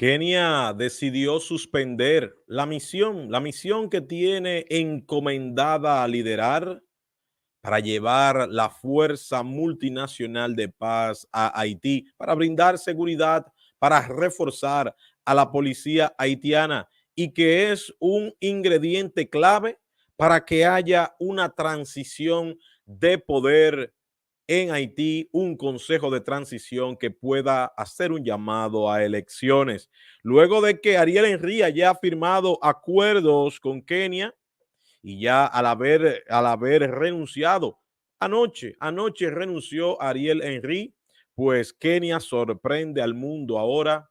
Kenia decidió suspender la misión que tiene encomendada a liderar para llevar la fuerza multinacional de paz a Haití, para brindar seguridad, para reforzar a la policía haitiana y que es un ingrediente clave para que haya una transición de poder en Haití, un consejo de transición que pueda hacer un llamado a elecciones. Luego de que Ariel Henry haya firmado acuerdos con Kenia y ya al haber renunciado, anoche renunció Ariel Henry, pues Kenia sorprende al mundo ahora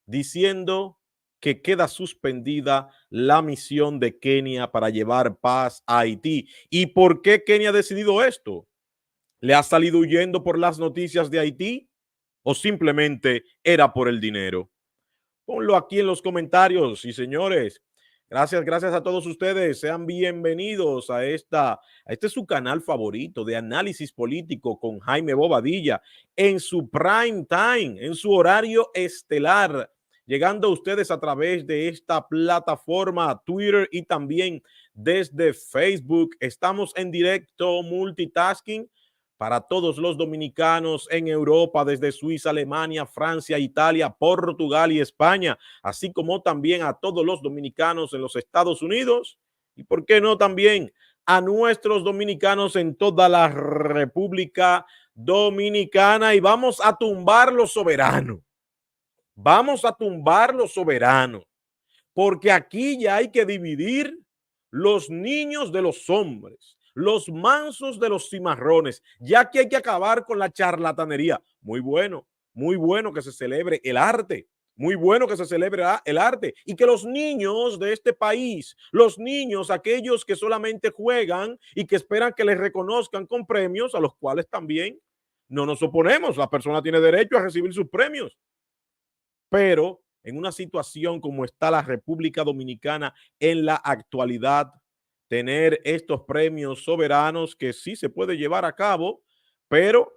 diciendo que queda suspendida la misión de Kenia para llevar paz a Haití. ¿Y por qué Kenia ha decidido esto? ¿Le ha salido huyendo por las noticias de Haití o simplemente era por el dinero? Ponlo aquí en los comentarios. Y señores, gracias a todos ustedes. Sean bienvenidos a este es su canal favorito de análisis político con Jaime Bobadilla en su prime time, en su horario estelar, llegando a ustedes a través de esta plataforma Twitter y también desde Facebook. Estamos en directo multitasking para todos los dominicanos en Europa, desde Suiza, Alemania, Francia, Italia, Portugal y España, así como también a todos los dominicanos en los Estados Unidos y, ¿por qué no, también a nuestros dominicanos en toda la República Dominicana? Y vamos a tumbar lo soberano, vamos a tumbar lo soberano, porque aquí ya hay que dividir los niños de los hombres, los mansos de los cimarrones, ya que hay que acabar con la charlatanería. Muy bueno que se celebre el arte, muy bueno que se celebre el arte y que los niños de este país, los niños, aquellos que solamente juegan y que esperan que les reconozcan con premios, a los cuales también no nos oponemos, la persona tiene derecho a recibir sus premios, pero en una situación como está la República Dominicana en la actualidad, tener estos premios soberanos que sí se puede llevar a cabo, pero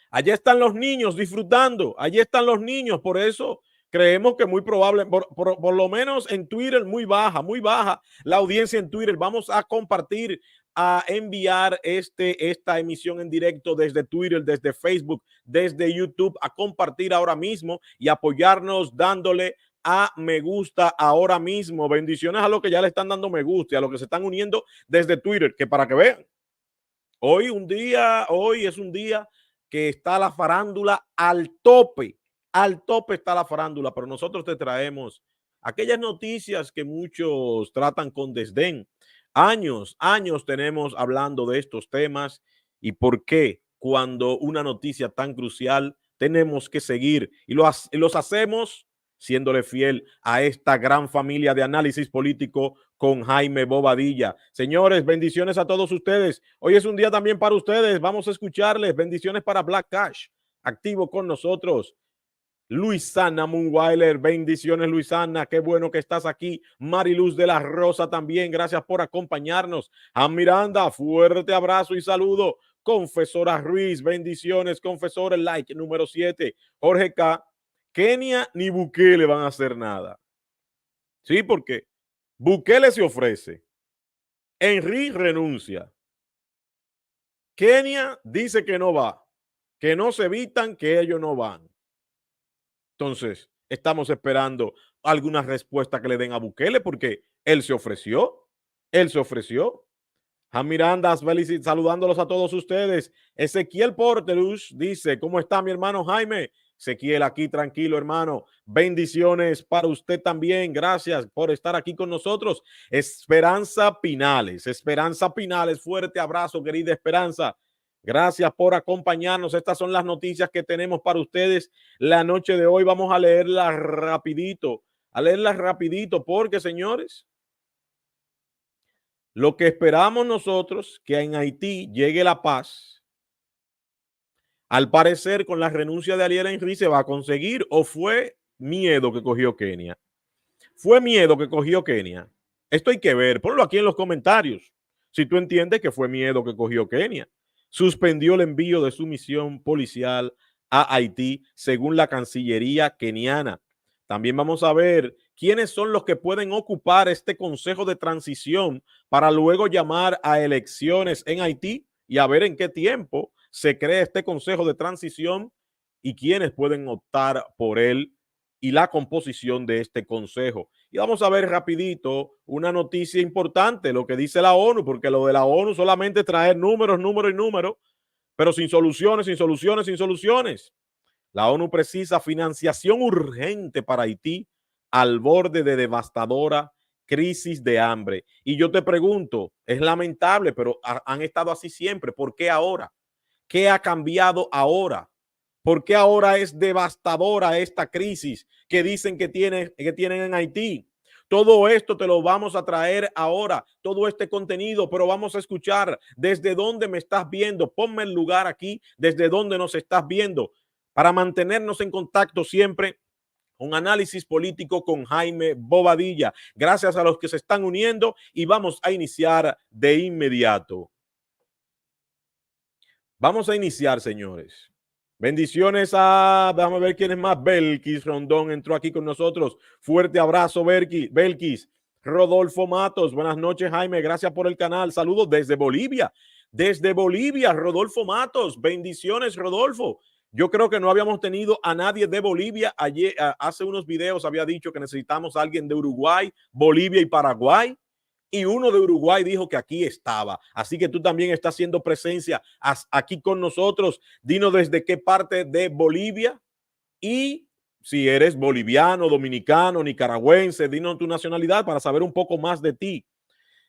allá están los niños disfrutando, allí están los niños, por eso creemos que muy probable, por lo menos en Twitter, muy baja la audiencia en Twitter. Vamos a compartir, a enviar esta emisión en directo desde Twitter, desde Facebook, desde YouTube, a compartir ahora mismo y apoyarnos dándole a me gusta ahora mismo. Bendiciones a los que ya le están dando me gusta y a los que se están uniendo desde Twitter, que para que vean, hoy es un día que está la farándula al tope está la farándula, pero nosotros te traemos aquellas noticias que muchos tratan con desdén. Años tenemos hablando de estos temas y por qué cuando una noticia tan crucial tenemos que seguir y los hacemos siéndole fiel a esta gran familia de análisis político con Jaime Bobadilla. Señores, bendiciones a todos ustedes. Hoy es un día también para ustedes. Vamos a escucharles. Bendiciones para Black Cash, activo con nosotros. Luisana Munweiler, bendiciones Luisana, qué bueno que estás aquí. Mariluz de la Rosa también, gracias por acompañarnos. A Miranda, fuerte abrazo y saludo. Confesora Ruiz, bendiciones, confesora, like número 7. Jorge K, Kenia ni Bukele van a hacer nada. Sí, porque Bukele se ofrece, Henry renuncia, Kenia dice que no va, que no se evitan, que ellos no van. Entonces, estamos esperando alguna respuesta que le den a Bukele porque él se ofreció. A Miranda, saludándolos a todos ustedes. Ezequiel Porterus dice, ¿cómo está mi hermano Jaime? Ezequiel, aquí tranquilo, hermano. Bendiciones para usted también. Gracias por estar aquí con nosotros. Esperanza Pinales, fuerte abrazo, querida Esperanza. Gracias por acompañarnos. Estas son las noticias que tenemos para ustedes la noche de hoy. Vamos a leerlas rapidito, porque, señores, lo que esperamos nosotros, que en Haití llegue la paz, al parecer con la renuncia de Ariel Henry se va a conseguir, o fue miedo que cogió Kenia. Esto hay que ver, ponlo aquí en los comentarios. Si tú entiendes que fue miedo que cogió Kenia. Suspendió el envío de su misión policial a Haití, según la Cancillería keniana. También vamos a ver quiénes son los que pueden ocupar este consejo de transición para luego llamar a elecciones en Haití y a ver en qué tiempo se crea este consejo de transición y quiénes pueden optar por él y la composición de este consejo. Y vamos a ver rapidito una noticia importante, lo que dice la ONU, porque lo de la ONU solamente traer números, números y números, pero sin soluciones, sin soluciones, sin soluciones. La ONU precisa financiación urgente para Haití al borde de devastadora crisis de hambre. Y yo te pregunto, es lamentable, pero han estado así siempre. ¿Por qué ahora? ¿Qué ha cambiado ahora? ¿Por qué ahora es devastadora esta crisis que dicen que tienen en Haití? Todo esto te lo vamos a traer ahora, todo este contenido, pero vamos a escuchar desde dónde me estás viendo. Ponme el lugar aquí, desde dónde nos estás viendo, para mantenernos en contacto siempre. Un análisis político con Jaime Bobadilla. Gracias a los que se están uniendo y vamos a iniciar de inmediato. Vamos a iniciar, señores. Bendiciones a, déjame ver quién es más. Belkis Rondón entró aquí con nosotros. Fuerte abrazo, Belkis. Rodolfo Matos, buenas noches, Jaime. Gracias por el canal. Saludos desde Bolivia. Desde Bolivia, Rodolfo Matos. Bendiciones, Rodolfo. Yo creo que no habíamos tenido a nadie de Bolivia. Ayer, hace unos videos había dicho que necesitamos a alguien de Uruguay, Bolivia y Paraguay. Y uno de Uruguay dijo que aquí estaba. Así que tú también estás haciendo presencia aquí con nosotros. Dinos desde qué parte de Bolivia y si eres boliviano, dominicano, nicaragüense, dinos tu nacionalidad para saber un poco más de ti.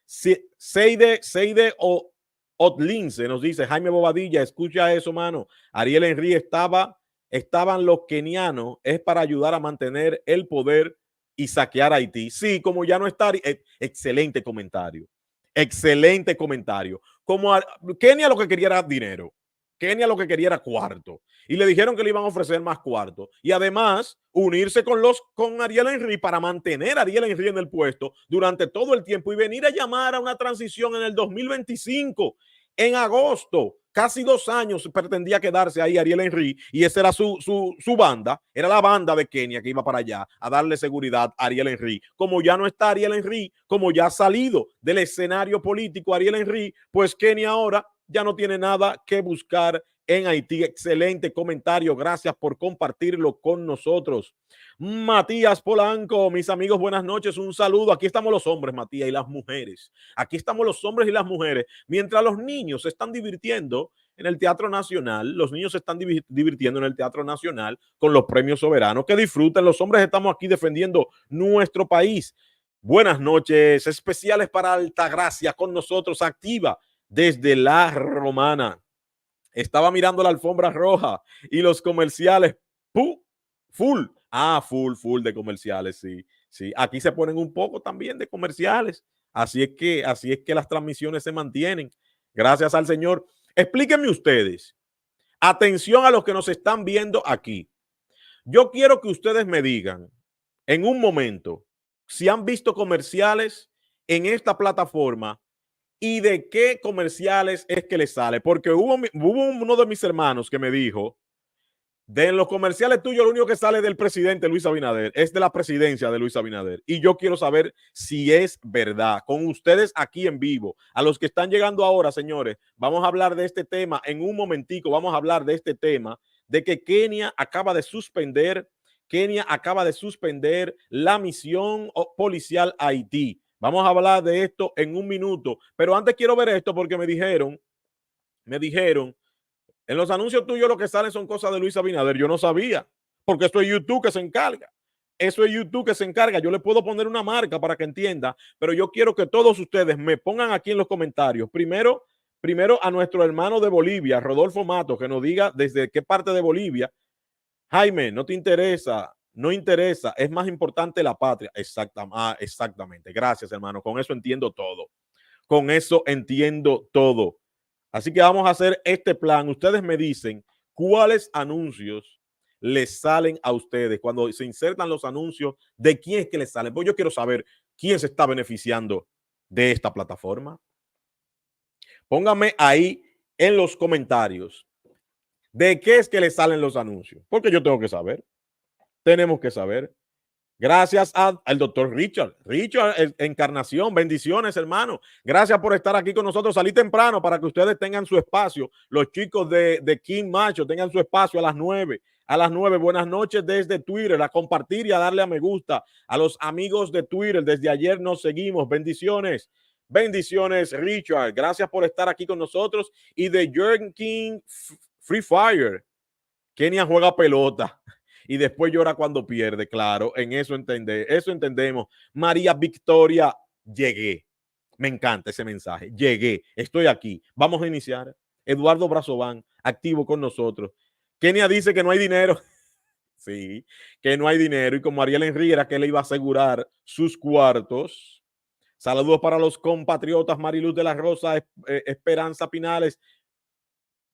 Seide o Otlince nos dice, Jaime Bobadilla, escucha eso, mano. Ariel Henry estaban los kenianos, es para ayudar a mantener el poder y saquear a Haití. Sí, como ya no está, excelente comentario. Excelente comentario. Como Kenia lo que quería era dinero. Kenia lo que quería era cuarto. Y le dijeron que le iban a ofrecer más cuarto. Y además, unirse con Ariel Henry para mantener a Ariel Henry en el puesto durante todo el tiempo y venir a llamar a una transición en el 2025, en agosto. Casi 2 años pretendía quedarse ahí Ariel Henry y esa era su banda, era la banda de Kenia que iba para allá a darle seguridad a Ariel Henry. Como ya no está Ariel Henry, como ya ha salido del escenario político Ariel Henry, pues Kenia ahora ya no tiene nada que buscar en Haití. Excelente comentario, gracias por compartirlo con nosotros. Matías Polanco, mis amigos, buenas noches, un saludo. Aquí estamos los hombres, Matías, y las mujeres. Aquí estamos los hombres y las mujeres. Mientras los niños se están divirtiendo en el Teatro Nacional, los niños se están divirtiendo en el Teatro Nacional con los premios soberanos. Que disfruten, los hombres estamos aquí defendiendo nuestro país. Buenas noches, especiales para Altagracia con nosotros, activa desde La Romana. Estaba mirando la alfombra roja y los comerciales, full. Full de comerciales, sí, sí. Aquí se ponen un poco también de comerciales. Así es que las transmisiones se mantienen. Gracias al Señor. Explíquenme ustedes. Atención a los que nos están viendo aquí. Yo quiero que ustedes me digan en un momento si han visto comerciales en esta plataforma y de qué comerciales es que les sale. Porque hubo uno de mis hermanos que me dijo, de los comerciales tuyos, lo único que sale del presidente Luis Abinader es de la presidencia de Luis Abinader. Y yo quiero saber si es verdad. Con ustedes aquí en vivo, a los que están llegando ahora, señores, vamos a hablar de este tema en un momentico. Vamos a hablar de este tema de que Kenia acaba de suspender la misión policial a Haití. Vamos a hablar de esto en un minuto. Pero antes quiero ver esto porque me dijeron, en los anuncios tuyos lo que salen son cosas de Luis Abinader. Yo no sabía, porque esto es YouTube que se encarga. Eso es YouTube que se encarga. Yo le puedo poner una marca para que entienda, pero yo quiero que todos ustedes me pongan aquí en los comentarios. Primero a nuestro hermano de Bolivia, Rodolfo Matos, que nos diga desde qué parte de Bolivia. Jaime, no te interesa, no interesa, es más importante la patria. Exactamente. Gracias, hermano. Con eso entiendo todo. Con eso entiendo todo. Así que vamos a hacer este plan. Ustedes me dicen cuáles anuncios les salen a ustedes cuando se insertan los anuncios, de quién es que les salen. Pues yo quiero saber quién se está beneficiando de esta plataforma. Pónganme ahí en los comentarios de qué es que les salen los anuncios, porque yo tengo que saber. Tenemos que saber. Gracias al doctor Richard. Richard, Encarnación, bendiciones, hermano. Gracias por estar aquí con nosotros. Salí temprano para que ustedes tengan su espacio. Los chicos de King Macho tengan su espacio a las 9. A las 9, buenas noches desde Twitter. A compartir y a darle a me gusta. A los amigos de Twitter, desde ayer nos seguimos. Bendiciones. Bendiciones, Richard. Gracias por estar aquí con nosotros. Y de Jürgen King Free Fire. Kenia juega pelota y después llora cuando pierde, claro, en eso entendemos. María Victoria, llegué. Me encanta ese mensaje. Llegué, estoy aquí. Vamos a iniciar. Eduardo Brazován, activo con nosotros. Kenia dice que no hay dinero. Sí, que no hay dinero. Y como Ariel Enrique que le iba a asegurar sus cuartos. Saludos para los compatriotas Mariluz de la Rosa, Esperanza Pinales,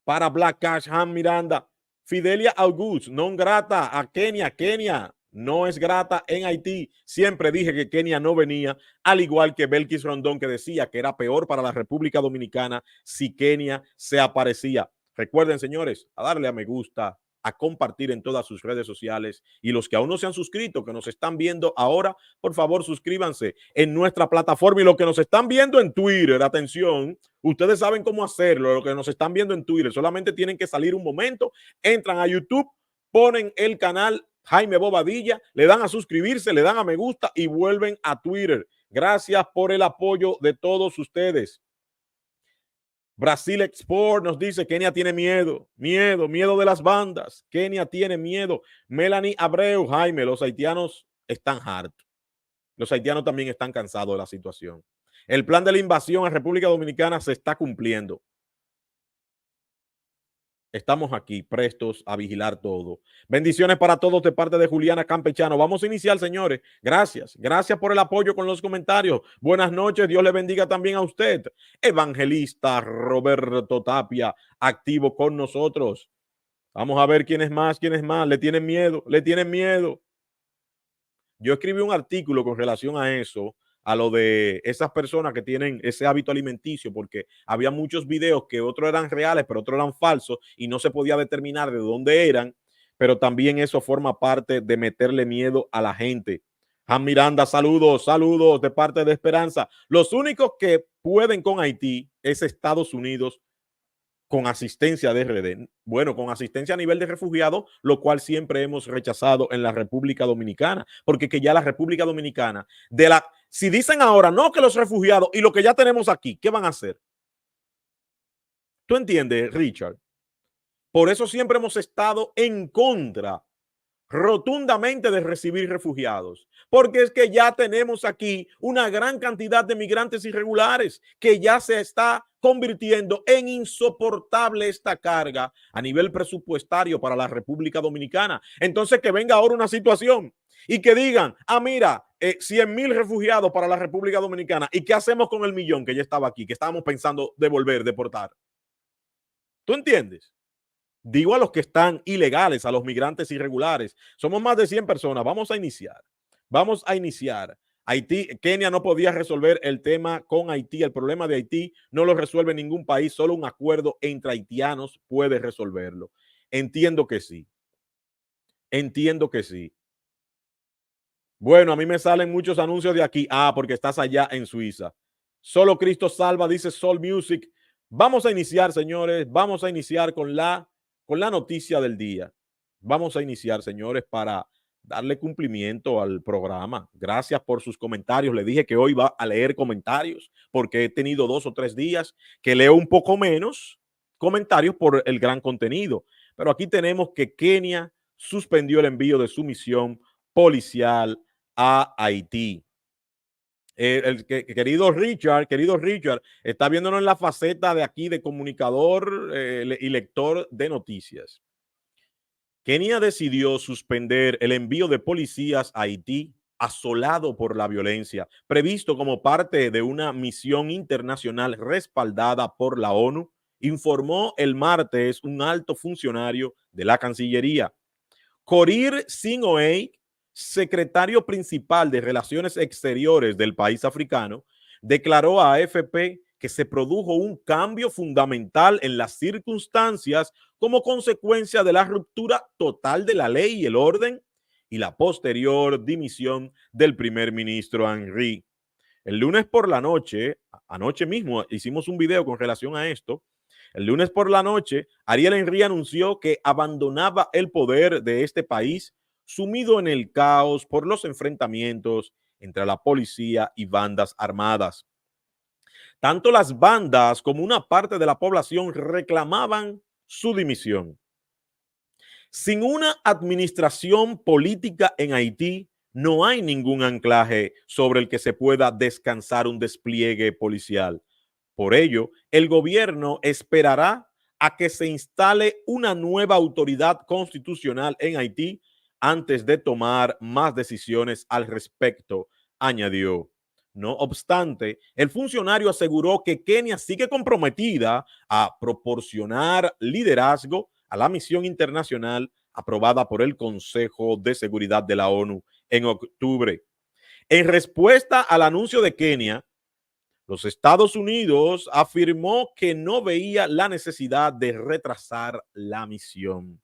para Black Cash, Han Miranda, Fidelia August, non grata a Kenia. Kenia no es grata en Haití. Siempre dije que Kenia no venía, al igual que Belkis Rondón, que decía que era peor para la República Dominicana si Kenia se aparecía. Recuerden, señores, a darle a me gusta, a compartir en todas sus redes sociales, y los que aún no se han suscrito, que nos están viendo ahora, por favor suscríbanse en nuestra plataforma, y los que nos están viendo en Twitter, atención, ustedes saben cómo hacerlo, los que nos están viendo en Twitter, solamente tienen que salir un momento, entran a YouTube, ponen el canal Jaime Bobadilla, le dan a suscribirse, le dan a me gusta y vuelven a Twitter. Gracias por el apoyo de todos ustedes. Brasil Export nos dice, Kenia tiene miedo de las bandas. Kenia tiene miedo. Melanie Abreu, Jaime, los haitianos están hartos. Los haitianos también están cansados de la situación. El plan de la invasión a República Dominicana se está cumpliendo. Estamos aquí prestos a vigilar todo. Bendiciones para todos de parte de Juliana Campechano. Vamos a iniciar, señores. Gracias. Gracias por el apoyo con los comentarios. Buenas noches. Dios le bendiga también a usted. Evangelista Roberto Tapia, activo con nosotros. Vamos a ver quién es más, quién es más. Le tienen miedo, le tienen miedo. Yo escribí un artículo con relación a eso, a lo de esas personas que tienen ese hábito alimenticio, porque había muchos videos que otros eran reales, pero otros eran falsos y no se podía determinar de dónde eran, pero también eso forma parte de meterle miedo a la gente. Han Miranda, saludos, saludos de parte de Esperanza. Los únicos que pueden con Haití es Estados Unidos, con asistencia de RD, bueno, con asistencia a nivel de refugiados, lo cual siempre hemos rechazado en la República Dominicana, porque que ya la República Dominicana, si dicen ahora no que los refugiados y lo que ya tenemos aquí, ¿qué van a hacer? ¿Tú entiendes, Richard? Por eso siempre hemos estado en contra rotundamente de recibir refugiados, porque es que ya tenemos aquí una gran cantidad de migrantes irregulares que ya se está convirtiendo en insoportable esta carga a nivel presupuestario para la República Dominicana. Entonces que venga ahora una situación y que digan, mira, 100,000 refugiados para la República Dominicana, ¿y qué hacemos con el millón que ya estaba aquí, que estábamos pensando devolver, deportar? ¿Tú entiendes? Digo a los que están ilegales, a los migrantes irregulares. Somos más de 100 personas. Vamos a iniciar. Vamos a iniciar. Haití, Kenia no podía resolver el tema con Haití. El problema de Haití no lo resuelve ningún país. Solo un acuerdo entre haitianos puede resolverlo. Entiendo que sí. Entiendo que sí. Bueno, a mí me salen muchos anuncios de aquí. Porque estás allá en Suiza. Solo Cristo salva, dice Soul Music. Vamos a iniciar, señores. Vamos a iniciar con la noticia del día. Vamos a iniciar, señores, para darle cumplimiento al programa. Gracias por sus comentarios. Le dije que hoy va a leer comentarios porque he tenido 2 o 3 días que leo un poco menos comentarios por el gran contenido. Pero aquí tenemos que Kenia suspendió el envío de su misión policial a Haití. Querido Richard, está viéndonos en la faceta de aquí de comunicador y lector de noticias. Kenia decidió suspender el envío de policías a Haití, asolado por la violencia, previsto como parte de una misión internacional respaldada por la ONU, informó el martes un alto funcionario de la Cancillería. Korir Singh-Oei, secretario principal de Relaciones Exteriores del país africano, declaró a AFP que se produjo un cambio fundamental en las circunstancias como consecuencia de la ruptura total de la ley y el orden y la posterior dimisión del primer ministro Henry. El lunes por la noche, anoche mismo hicimos un video con relación a esto. El lunes por la noche, Ariel Henry anunció que abandonaba el poder de este país, sumido en el caos por los enfrentamientos entre la policía y bandas armadas. Tanto las bandas como una parte de la población reclamaban su dimisión. Sin una administración política en Haití, no hay ningún anclaje sobre el que se pueda descansar un despliegue policial. Por ello, el gobierno esperará a que se instale una nueva autoridad constitucional en Haití antes de tomar más decisiones al respecto, añadió. No obstante, el funcionario aseguró que Kenia sigue comprometida a proporcionar liderazgo a la misión internacional aprobada por el Consejo de Seguridad de la ONU en octubre. En respuesta al anuncio de Kenia, los Estados Unidos afirmó que no veía la necesidad de retrasar la misión.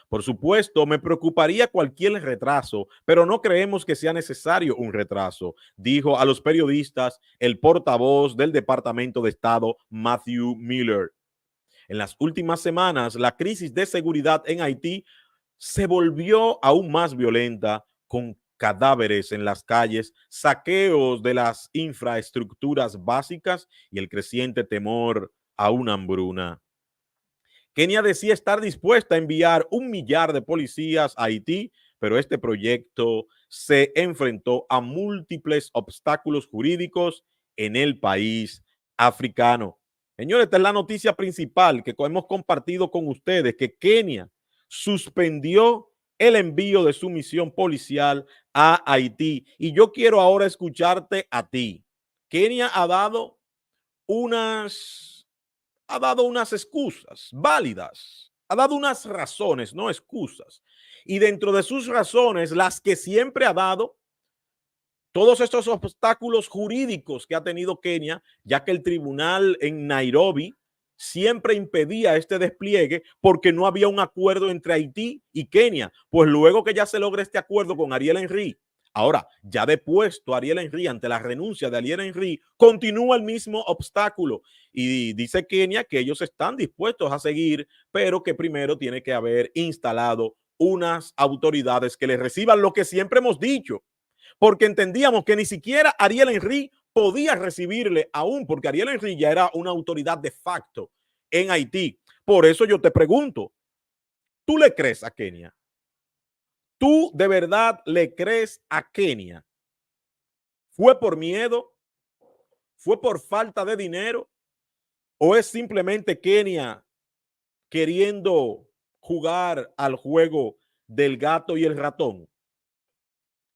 Por supuesto, me preocuparía cualquier retraso, pero no creemos que sea necesario un retraso, dijo a los periodistas el portavoz del Departamento de Estado, Matthew Miller. En las últimas semanas, la crisis de seguridad en Haití se volvió aún más violenta, con cadáveres en las calles, saqueos de las infraestructuras básicas y el creciente temor a una hambruna. Kenia decía estar dispuesta a enviar 1 millar de policías a Haití, pero este proyecto se enfrentó a múltiples obstáculos jurídicos en el país africano. Señores, esta es la noticia principal que hemos compartido con ustedes, que Kenia suspendió el envío de su misión policial a Haití. Y yo quiero ahora escucharte a ti. Kenia ha dado unas excusas válidas, ha dado unas razones, no excusas. Y dentro de sus razones, las que siempre ha dado, todos estos obstáculos jurídicos que ha tenido Kenia, ya que el tribunal en Nairobi siempre impedía este despliegue porque no había un acuerdo entre Haití y Kenia. Pues luego que ya se logra este acuerdo con Ariel Henry, ahora ya depuesto Ariel Henry ante la renuncia de Ariel Henry, continúa el mismo obstáculo y dice Kenia que ellos están dispuestos a seguir, pero que primero tiene que haber instalado unas autoridades que les reciban lo que siempre hemos dicho, porque entendíamos que ni siquiera Ariel Henry podía recibirle aún, porque Ariel Henry ya era una autoridad de facto en Haití. Por eso yo te pregunto, ¿tú le crees a Kenia? ¿Tú de verdad le crees a Kenia? ¿Fue por miedo? ¿Fue por falta de dinero? ¿O es simplemente Kenia queriendo jugar al juego del gato y el ratón?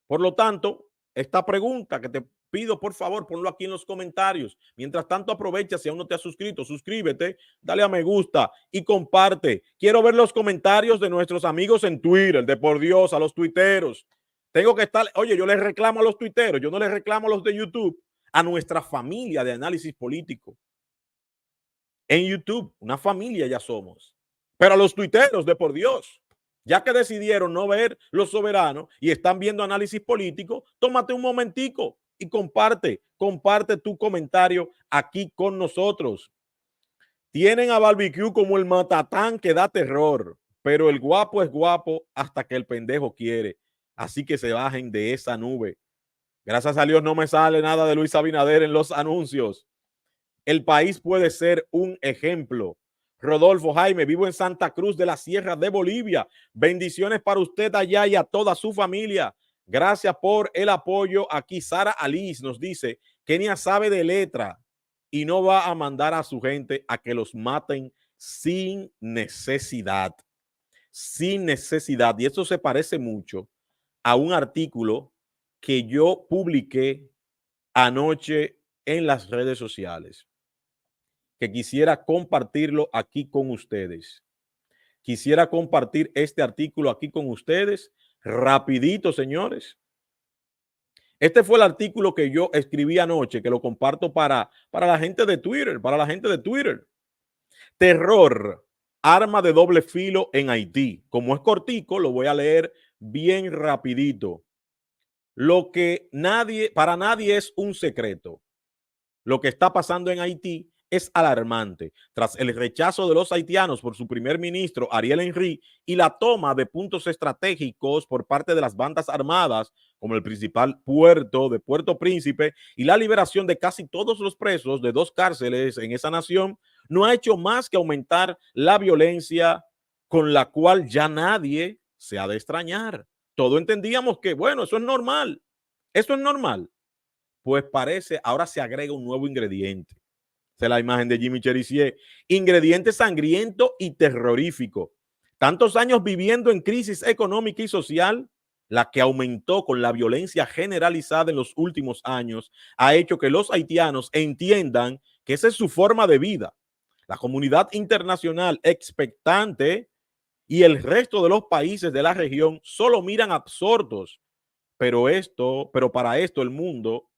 Por lo tanto, esta pregunta que te pido, por favor, ponlo aquí en los comentarios. Mientras tanto, aprovecha, si aún no te has suscrito, suscríbete, dale a me gusta y comparte. Quiero ver los comentarios de nuestros amigos en Twitter, de por Dios, a los tuiteros. Tengo que estar, oye, yo les reclamo a los tuiteros, yo no les reclamo a los de YouTube, a nuestra familia de análisis político. En YouTube, una familia ya somos. Pero a los tuiteros, de por Dios, ya que decidieron no ver Los Soberanos y están viendo análisis político, tómate un momentico y comparte tu comentario aquí con nosotros. Tienen a Barbecue como el matatán que da terror, pero el guapo es guapo hasta que el pendejo quiere. Así que se bajen de esa nube. Gracias a Dios no me sale nada de Luis Abinader en los anuncios. El país puede ser un ejemplo. Rodolfo Jaime, vivo en Santa Cruz de la Sierra de Bolivia. Bendiciones para usted allá y a toda su familia. Gracias por el apoyo. Aquí Sara Alice nos dice, Kenia sabe de letra y no va a mandar a su gente a que los maten sin necesidad. Sin necesidad. Y esto se parece mucho a un artículo que yo publiqué anoche en las redes sociales, que quisiera compartirlo aquí con ustedes. Quisiera compartir este artículo aquí con ustedes rapidito, señores. Este fue el artículo que yo escribí anoche, que lo comparto para la gente de Twitter, Terror, arma de doble filo en Haití. Como es cortico, lo voy a leer bien rapidito. Para nadie es un secreto. Lo que está pasando en Haití es alarmante. Tras el rechazo de los haitianos por su primer ministro, Ariel Henry, y la toma de puntos estratégicos por parte de las bandas armadas, como el principal puerto de Puerto Príncipe, y la liberación de casi todos los presos de 2 cárceles en esa nación, no ha hecho más que aumentar la violencia con la cual ya nadie se ha de extrañar. Todos entendíamos que, bueno, eso es normal. Eso es normal. Pues parece, ahora se agrega un nuevo ingrediente. Esa es la imagen de Jimmy Cherizier. Ingrediente sangriento y terrorífico. Tantos años viviendo en crisis económica y social, la que aumentó con la violencia generalizada en los últimos años, ha hecho que los haitianos entiendan que esa es su forma de vida. La comunidad internacional expectante y el resto de los países de la región solo miran absortos, pero para esto el mundo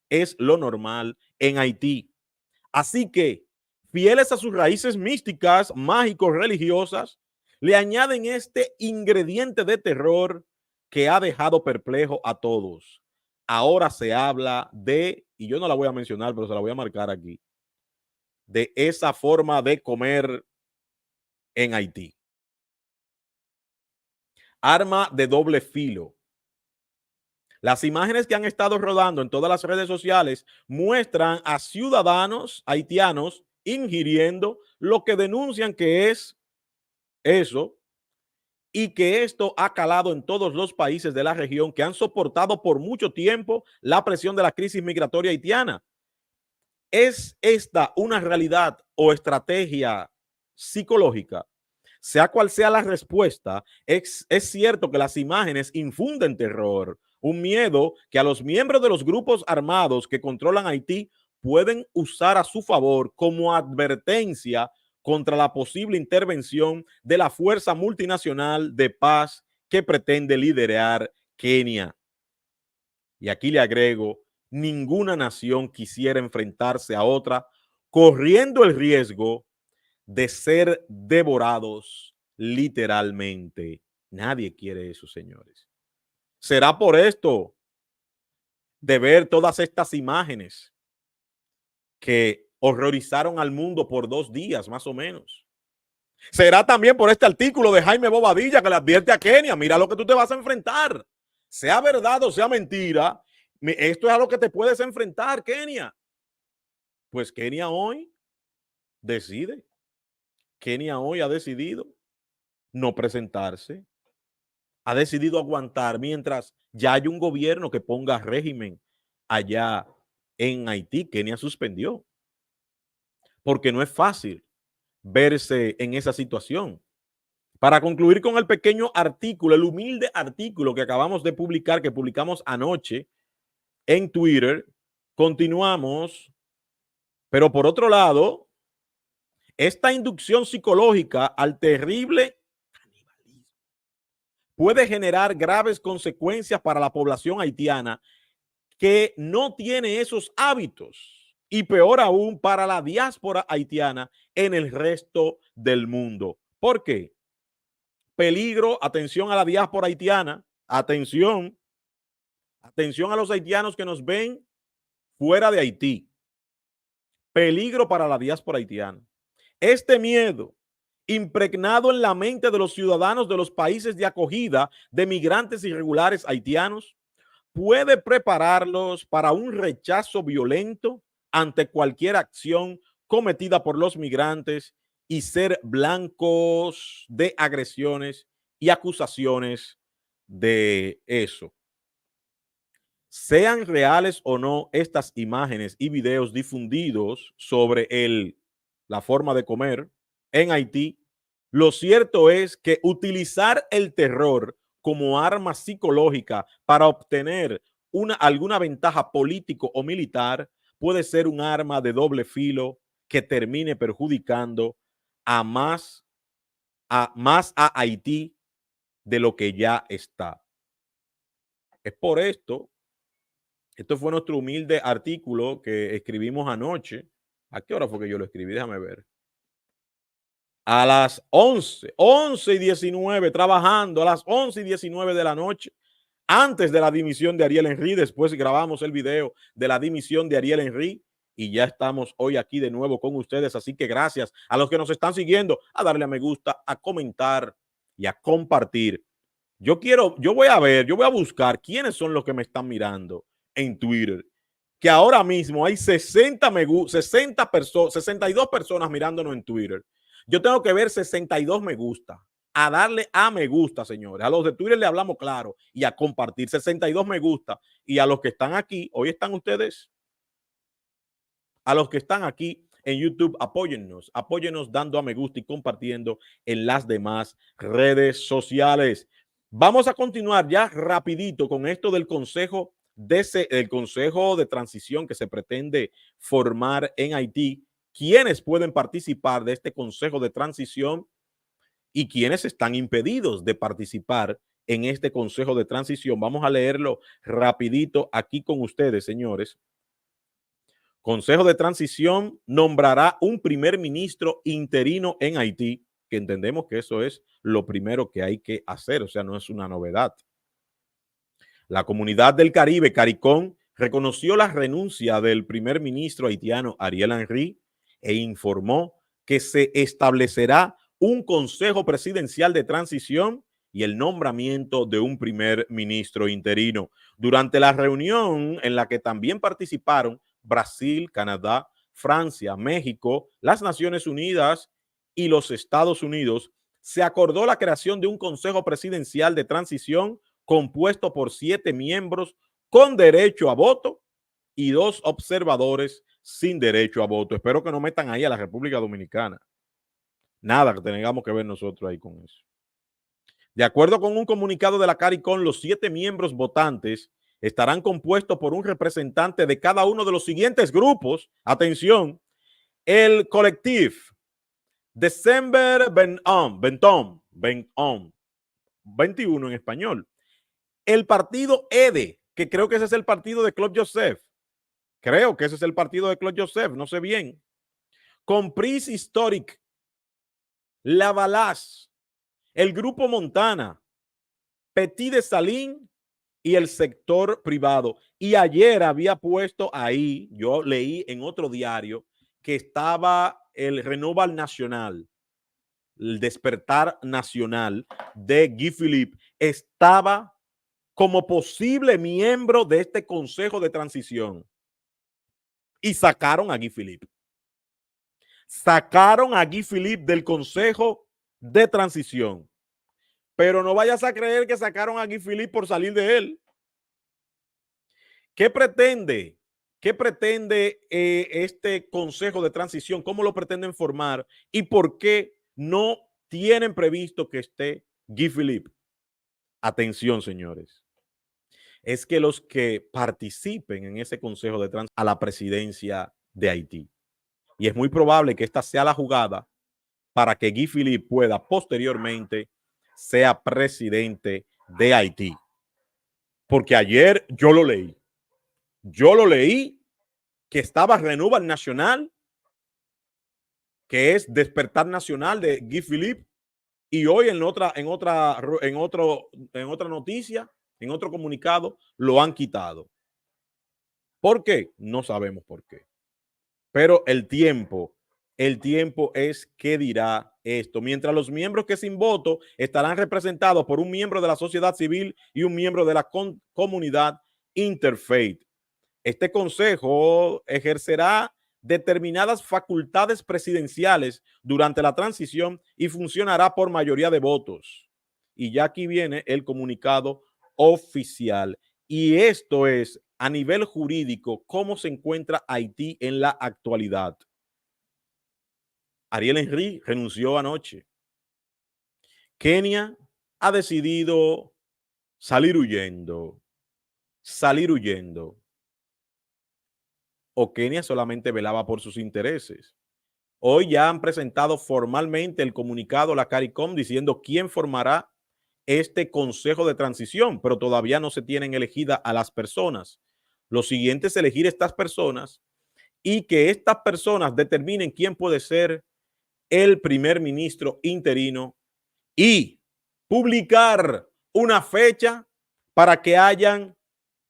es lo normal en Haití. Así que, fieles a sus raíces místicas, mágicos, religiosas, le añaden este ingrediente de terror que ha dejado perplejo a todos. Ahora se habla de, y yo no la voy a mencionar, pero se la voy a marcar aquí, de esa forma de comer en Haití. Arma de doble filo. Las imágenes que han estado rodando en todas las redes sociales muestran a ciudadanos haitianos ingiriendo lo que denuncian que es eso, y que esto ha calado en todos los países de la región que han soportado por mucho tiempo la presión de la crisis migratoria haitiana. ¿Es esta una realidad o estrategia psicológica? Sea cual sea la respuesta, es cierto que las imágenes infunden terror, un miedo que a los miembros de los grupos armados que controlan Haití pueden usar a su favor como advertencia contra la posible intervención de la fuerza multinacional de paz que pretende liderar Kenia. Y aquí le agrego, ninguna nación quisiera enfrentarse a otra corriendo el riesgo de ser devorados literalmente. Nadie quiere eso, señores. Será por esto de ver todas estas imágenes que horrorizaron al mundo por 2 días, más o menos. Será también por este artículo de Jaime Bobadilla que le advierte a Kenia, mira lo que tú te vas a enfrentar. Sea verdad o sea mentira, esto es a lo que te puedes enfrentar, Kenia. Pues Kenia hoy decide. Kenia hoy ha decidido no presentarse, ha decidido aguantar mientras ya hay un gobierno que ponga régimen allá en Haití. Kenia suspendió, porque no es fácil verse en esa situación. Para concluir con el pequeño artículo, el humilde artículo que acabamos de publicar, que publicamos anoche en Twitter, continuamos, pero por otro lado, esta inducción psicológica al terrible puede generar graves consecuencias para la población haitiana que no tiene esos hábitos, y peor aún para la diáspora haitiana en el resto del mundo. ¿Por qué? Peligro, atención a la diáspora haitiana, atención a los haitianos que nos ven fuera de Haití. Peligro para la diáspora haitiana. Este miedo impregnado en la mente de los ciudadanos de los países de acogida de migrantes irregulares haitianos puede prepararlos para un rechazo violento ante cualquier acción cometida por los migrantes y ser blancos de agresiones y acusaciones de eso. Sean reales o no estas imágenes y videos difundidos sobre la forma de comer en Haití, lo cierto es que utilizar el terror como arma psicológica para obtener alguna ventaja político o militar puede ser un arma de doble filo que termine perjudicando a más a Haití de lo que ya está. Es por esto fue nuestro humilde artículo que escribimos anoche. ¿A qué hora fue que yo lo escribí? Déjame ver. a las 11:19, trabajando a las 11:19 de la noche, antes de la dimisión de Ariel Henry. Después grabamos el video de la dimisión de Ariel Henry y ya estamos hoy aquí de nuevo con ustedes. Así que gracias a los que nos están siguiendo, a darle a me gusta, a comentar y a compartir. Yo voy a buscar quiénes son los que me están mirando en Twitter, que ahora mismo hay 62 personas mirándonos en Twitter. Yo tengo que ver 62 me gusta, a darle a me gusta, señores. A los de Twitter le hablamos claro y a compartir 62 me gusta. Y a los que están aquí, hoy están ustedes, a los que están aquí en YouTube, apóyennos dando a me gusta y compartiendo en las demás redes sociales. Vamos a continuar ya rapidito con esto del consejo de transición que se pretende formar en Haití. ¿Quiénes pueden participar de este consejo de transición y quiénes están impedidos de participar en este consejo de transición? Vamos a leerlo rapidito aquí con ustedes, señores. Consejo de Transición nombrará un primer ministro interino en Haití, que entendemos que eso es lo primero que hay que hacer, o sea, no es una novedad. La Comunidad del Caribe, CARICOM, reconoció la renuncia del primer ministro haitiano Ariel Henry e informó que se establecerá un consejo presidencial de transición y el nombramiento de un primer ministro interino. Durante la reunión en la que también participaron Brasil, Canadá, Francia, México, las Naciones Unidas y los Estados Unidos, se acordó la creación de un consejo presidencial de transición compuesto por 7 miembros con derecho a voto y 2 observadores sin derecho a voto. Espero que no metan ahí a la República Dominicana. Nada que tengamos que ver nosotros ahí con eso. De acuerdo con un comunicado de la CARICOM, los 7 miembros votantes estarán compuestos por un representante de cada uno de los siguientes grupos. Atención, el Collectif December Benton, 21 en español. El partido EDE, que creo que ese es el partido de Claude Joseph. Creo que ese es el partido de Claude Joseph, no sé bien. Compris Historique, La Balaz, el Grupo Montana, Petit de Salín y el sector privado. Y ayer había puesto ahí, yo leí en otro diario, que estaba el Renouvel Nacional, el Despertar Nacional de Guy Philippe, estaba como posible miembro de este consejo de transición. Y sacaron a Guy Philippe. Sacaron a Guy Philippe del consejo de transición. Pero no vayas a creer que sacaron a Guy Philippe por salir de él. ¿Qué pretende? ¿Qué pretende este consejo de transición? ¿Cómo lo pretenden formar? ¿Y por qué no tienen previsto que esté Guy Philippe? Atención, señores. Es que los que participen en ese consejo de transición a la presidencia de Haití. Y es muy probable que esta sea la jugada para que Guy Philippe pueda posteriormente sea presidente de Haití. Porque ayer yo lo leí que estaba Renouvel Nacional, que es Despertar Nacional de Guy Philippe, y hoy en otra noticia, en otro comunicado, lo han quitado. ¿Por qué? No sabemos por qué. Pero el tiempo es que dirá esto. Mientras los miembros que sin voto estarán representados por un miembro de la sociedad civil y un miembro de la comunidad interfaith. Este consejo ejercerá determinadas facultades presidenciales durante la transición y funcionará por mayoría de votos. Y ya aquí viene el comunicado oficial. Y esto es a nivel jurídico cómo se encuentra Haití en la actualidad. Ariel Henry renunció anoche. Kenia ha decidido salir huyendo. O Kenia solamente velaba por sus intereses. Hoy ya han presentado formalmente el comunicado la CARICOM diciendo quién formará este consejo de transición, pero todavía no se tienen elegidas a las personas. Lo siguiente es elegir estas personas y que estas personas determinen quién puede ser el primer ministro interino y publicar una fecha para que hayan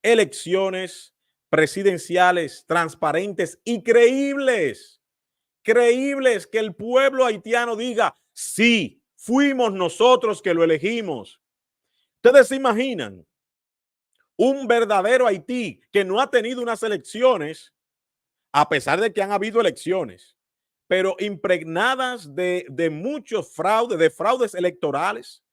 elecciones presidenciales transparentes y creíbles. Creíbles, que el pueblo haitiano diga, sí, fuimos nosotros que lo elegimos. Ustedes se imaginan un verdadero Haití que no ha tenido unas elecciones, a pesar de que han habido elecciones, pero impregnadas de muchos fraudes, de fraudes electorales,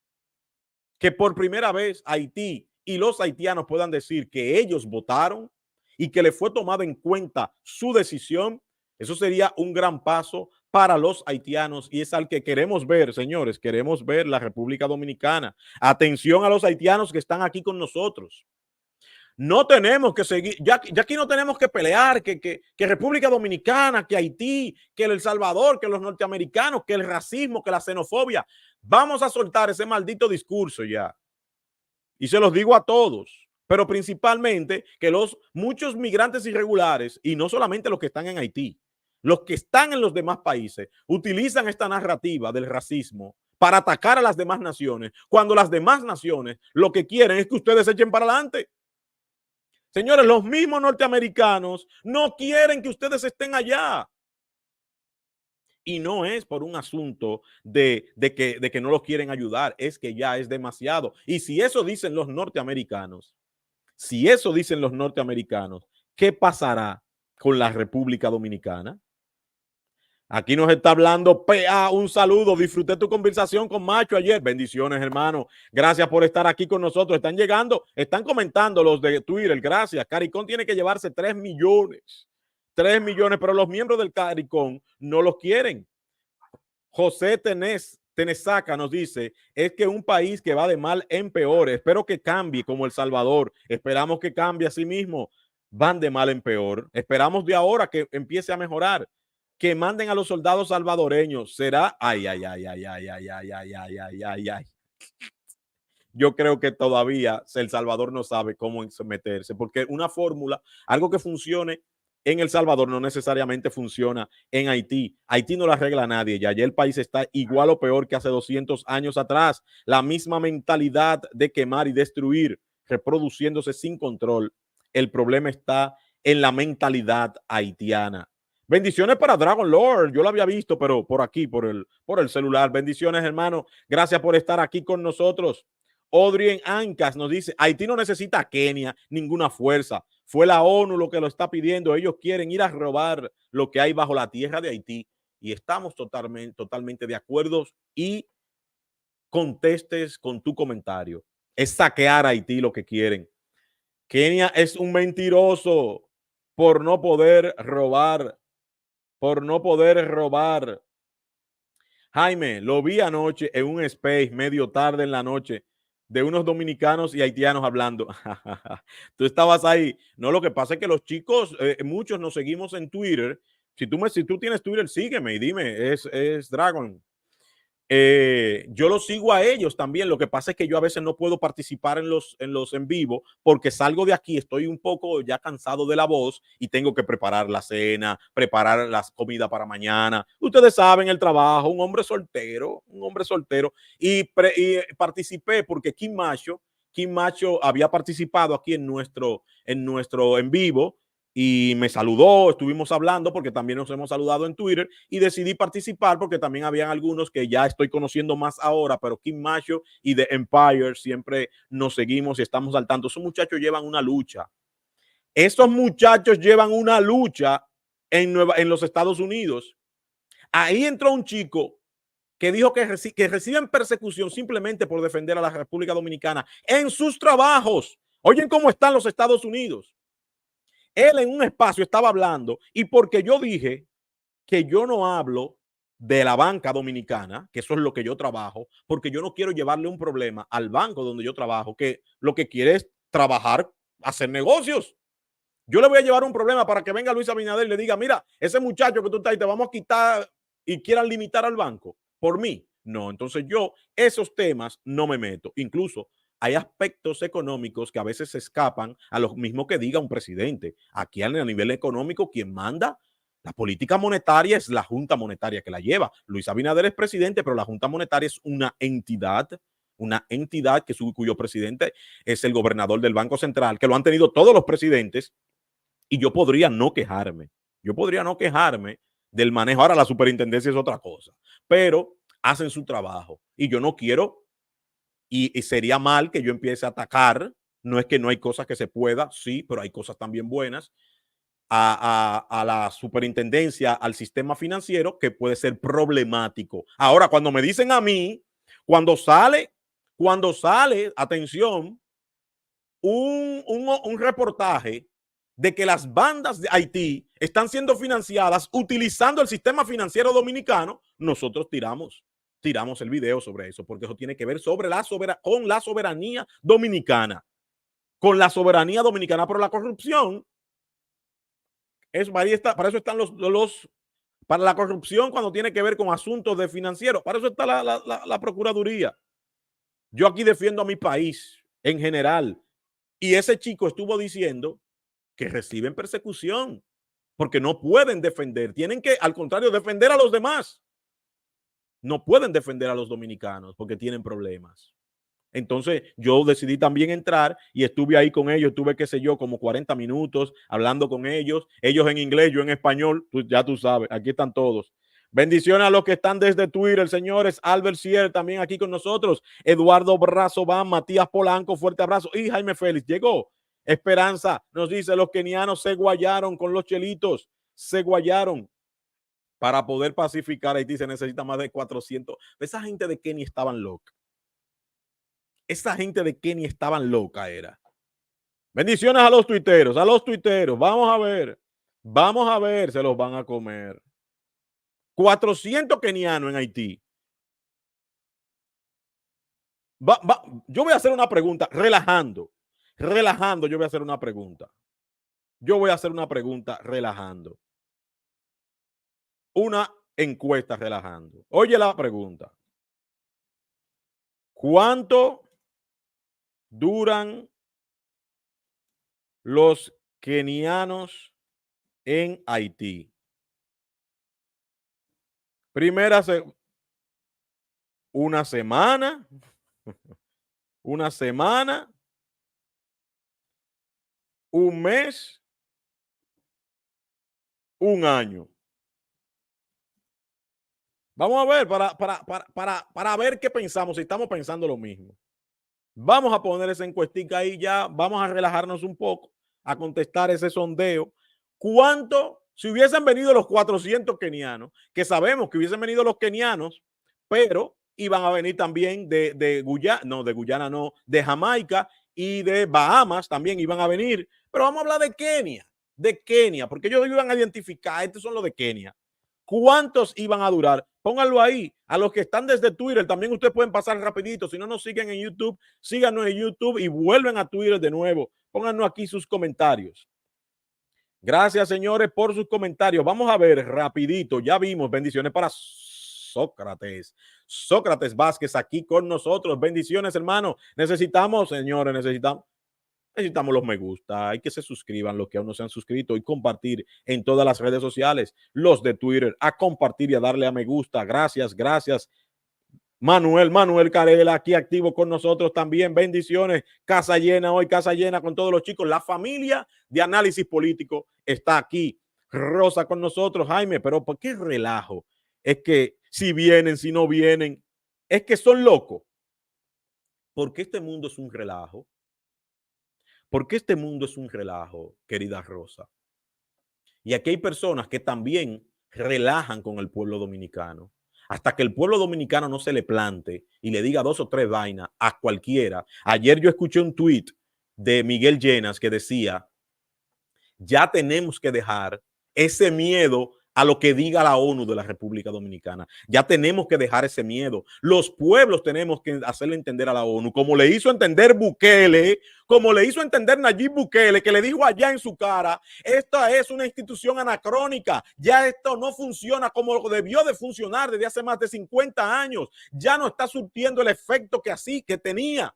que por primera vez Haití y los haitianos puedan decir que ellos votaron y que le fue tomada en cuenta su decisión. Eso sería un gran paso para los haitianos y es al que queremos ver, señores. Queremos ver la República Dominicana. Atención a los haitianos que están aquí con nosotros. No tenemos que seguir, ya aquí no tenemos que pelear que República Dominicana, que Haití, que El Salvador, que los norteamericanos, que el racismo, que la xenofobia. Vamos a soltar ese maldito discurso ya. Y se los digo a todos, pero principalmente que muchos migrantes irregulares, y no solamente los que están en Haití, los que están en los demás países, utilizan esta narrativa del racismo para atacar a las demás naciones, cuando las demás naciones lo que quieren es que ustedes se echen para adelante. Señores, los mismos norteamericanos no quieren que ustedes estén allá. Y no es por un asunto de que no los quieren ayudar, es que ya es demasiado. Y si eso dicen los norteamericanos, ¿qué pasará con la República Dominicana? Aquí nos está hablando PA, un saludo, disfruté tu conversación con Macho ayer, bendiciones hermano, gracias por estar aquí con nosotros, están llegando, están comentando los de Twitter, gracias, Caricón tiene que llevarse 3 millones, pero los miembros del Caricón no los quieren. José Tenesaca nos dice, es que un país que va de mal en peor, espero que cambie como El Salvador, esperamos que cambie así mismo, van de mal en peor, esperamos de ahora que empiece a mejorar, que manden a los soldados salvadoreños, será, ay. Yo creo que todavía El Salvador no sabe cómo meterse, porque una fórmula, algo que funcione en El Salvador no necesariamente funciona en Haití. Haití no la arregla a nadie, ya el país está igual o peor que hace 200 años atrás. La misma mentalidad de quemar y destruir, reproduciéndose sin control. El problema está en la mentalidad haitiana. Bendiciones para Dragon Lord, yo lo había visto, pero por aquí, por el celular. Bendiciones, hermano. Gracias por estar aquí con nosotros. Odrien Ancas nos dice, Haití no necesita a Kenia, ninguna fuerza. Fue la ONU lo que lo está pidiendo. Ellos quieren ir a robar lo que hay bajo la tierra de Haití. Y estamos totalmente de acuerdo y contestes con tu comentario. Es saquear a Haití lo que quieren. Kenia es un mentiroso por no poder robar. Jaime, lo vi anoche en un space medio tarde en la noche de unos dominicanos y haitianos hablando. Tú estabas ahí. No, lo que pasa es que los chicos, muchos nos seguimos en Twitter. Si tú tienes Twitter, sígueme y dime, es Dragon. Yo los sigo a ellos también. Lo que pasa es que yo a veces no puedo participar en los en vivo porque salgo de aquí, estoy un poco ya cansado de la voz y tengo que preparar la cena, preparar la comida para mañana. Ustedes saben el trabajo, un hombre soltero y participé porque Kim Macho había participado aquí en nuestro en vivo y me saludó, estuvimos hablando porque también nos hemos saludado en Twitter y decidí participar porque también habían algunos que ya estoy conociendo más ahora, pero Kim Macho y The Empire siempre nos seguimos y estamos al tanto. Esos muchachos llevan una lucha. En los Estados Unidos. Ahí entró un chico que dijo que reciben persecución simplemente por defender a la República Dominicana en sus trabajos. Oyen cómo están los Estados Unidos. Él en un espacio estaba hablando y porque yo dije que yo no hablo de la banca dominicana, que eso es lo que yo trabajo, porque yo no quiero llevarle un problema al banco donde yo trabajo, que lo que quiere es trabajar, hacer negocios. Yo le voy a llevar un problema para que venga Luis Abinader y le diga, mira, ese muchacho que tú estás ahí te vamos a quitar y quieran limitar al banco por mí. No, entonces yo esos temas no me meto. Incluso hay aspectos económicos que a veces se escapan a lo mismo que diga un presidente. Aquí a nivel económico, quien manda La política monetaria es la Junta Monetaria que la lleva. Luis Abinader es presidente, pero la Junta Monetaria es una entidad cuyo presidente es el gobernador del Banco Central, que lo han tenido todos los presidentes, y yo podría no quejarme. Yo podría no quejarme del manejo. Ahora la superintendencia es otra cosa, pero hacen su trabajo y yo no quiero, y sería mal que yo empiece a atacar. No es que no hay cosas que se pueda, sí, pero hay cosas también buenas a la superintendencia, al sistema financiero, que puede ser problemático. Ahora, cuando me dicen a mí, cuando sale, atención, un reportaje de que las bandas de Haití están siendo financiadas utilizando el sistema financiero dominicano, nosotros tiramos el video sobre eso, porque eso tiene que ver con la soberanía dominicana, pero la corrupción para eso están para la corrupción, cuando tiene que ver con asuntos de financieros, para eso está la Procuraduría. Yo aquí defiendo a mi país en general, y ese chico estuvo diciendo que reciben persecución porque no pueden defender, tienen que, al contrario, defender a los demás. No pueden defender a los dominicanos porque tienen problemas. Entonces yo decidí también entrar y estuve ahí con ellos, estuve, qué sé yo, como 40 minutos hablando con ellos en inglés, yo en español, ya tú sabes, aquí están todos. Bendiciones a los que están desde Twitter, señores. Albert Sier también aquí con nosotros, Eduardo Brazo Van, Matías Polanco, fuerte abrazo, y Jaime Félix llegó. Esperanza nos dice: los kenianos se guayaron con los chelitos, se guayaron. Para poder pacificar Haití se necesita más de 400. Esa gente de Kenia estaban loca. Esa gente de Kenia estaban loca, era. Bendiciones a los tuiteros, Vamos a ver, se los van a comer. 400 kenianos en Haití. Yo voy a hacer una pregunta, relajando. Yo voy a hacer una pregunta. Relajando. Una encuesta relajando. Oye la pregunta. ¿Cuánto duran los kenianos en Haití? Una semana, un mes, un año. Vamos a ver para ver qué pensamos, si estamos pensando lo mismo. Vamos a poner esa encuestica ahí ya, vamos a relajarnos un poco, a contestar ese sondeo. ¿Cuánto, si hubiesen venido los 400 kenianos, que sabemos que hubiesen venido los kenianos, pero iban a venir también de Guyana, de Jamaica y de Bahamas también iban a venir, pero vamos a hablar de Kenia, porque ellos iban a identificar, estos son los de Kenia. ¿Cuántos iban a durar? Pónganlo ahí. A los que están desde Twitter, también ustedes pueden pasar rapidito. Si no nos siguen en YouTube, síganos en YouTube y vuelven a Twitter de nuevo. Pónganos aquí sus comentarios. Gracias, señores, por sus comentarios. Vamos a ver rapidito. Ya vimos. Bendiciones para Sócrates Vázquez aquí con nosotros. Bendiciones, hermano. Necesitamos los me gusta, hay que se suscriban los que aún no se han suscrito y compartir en todas las redes sociales, los de Twitter, a compartir y a darle a me gusta. Gracias. Manuel Carela aquí activo con nosotros también. Bendiciones. Casa llena hoy, casa llena con todos los chicos. La familia de análisis político está aquí. Rosa con nosotros, Jaime, pero ¿por qué relajo? Es que si vienen, si no vienen, es que son locos. Porque este mundo es un relajo. Querida Rosa. Y aquí hay personas que también relajan con el pueblo dominicano. Hasta que el pueblo dominicano no se le plante y le diga 2 o 3 vainas a cualquiera. Ayer yo escuché un tweet de Miguel Llenas que decía: ya tenemos que dejar ese miedo a lo que diga la ONU de la República Dominicana. Ya tenemos que dejar ese miedo. Los pueblos tenemos que hacerle entender a la ONU, como le hizo entender Bukele, como le hizo entender Nayib Bukele, que le dijo allá en su cara: esta es una institución anacrónica, ya esto no funciona como debió de funcionar desde hace más de 50 años, ya no está surtiendo el efecto que tenía.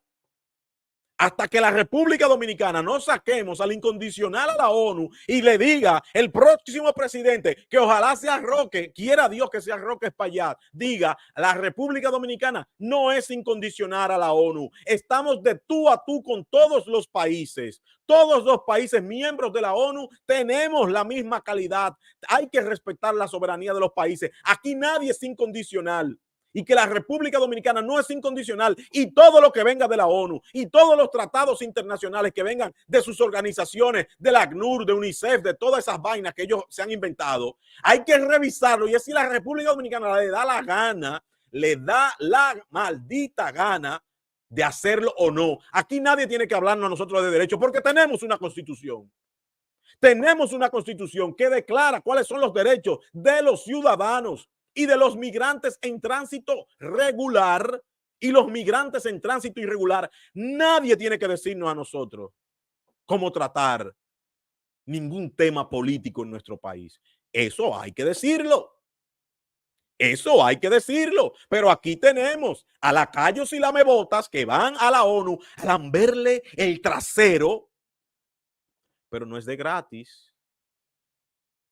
hasta que la República Dominicana no saquemos al incondicional a la ONU y le diga el próximo presidente que ojalá sea Roque, quiera Dios que sea Roque Espaillat, diga la República Dominicana no es incondicional a la ONU, estamos de tú a tú con todos los países. Todos los países miembros de la ONU tenemos la misma calidad. Hay que respetar la soberanía de los países. Aquí nadie es incondicional. Y que la República Dominicana no es incondicional y todo lo que venga de la ONU y todos los tratados internacionales que vengan de sus organizaciones, de la ACNUR, de UNICEF, de todas esas vainas que ellos se han inventado, hay que revisarlo. Y es si la República Dominicana le da la gana, le da la maldita gana de hacerlo o no. Aquí nadie tiene que hablarnos a nosotros de derechos porque tenemos una constitución. Tenemos una constitución que declara cuáles son los derechos de los ciudadanos y de los migrantes en tránsito regular y los migrantes en tránsito irregular. Nadie tiene que decirnos a nosotros cómo tratar ningún tema político en nuestro país. Eso hay que decirlo. Eso hay que decirlo. Pero aquí tenemos a lacayos y lamebotas que van a la ONU a lamberle el trasero, pero no es de gratis.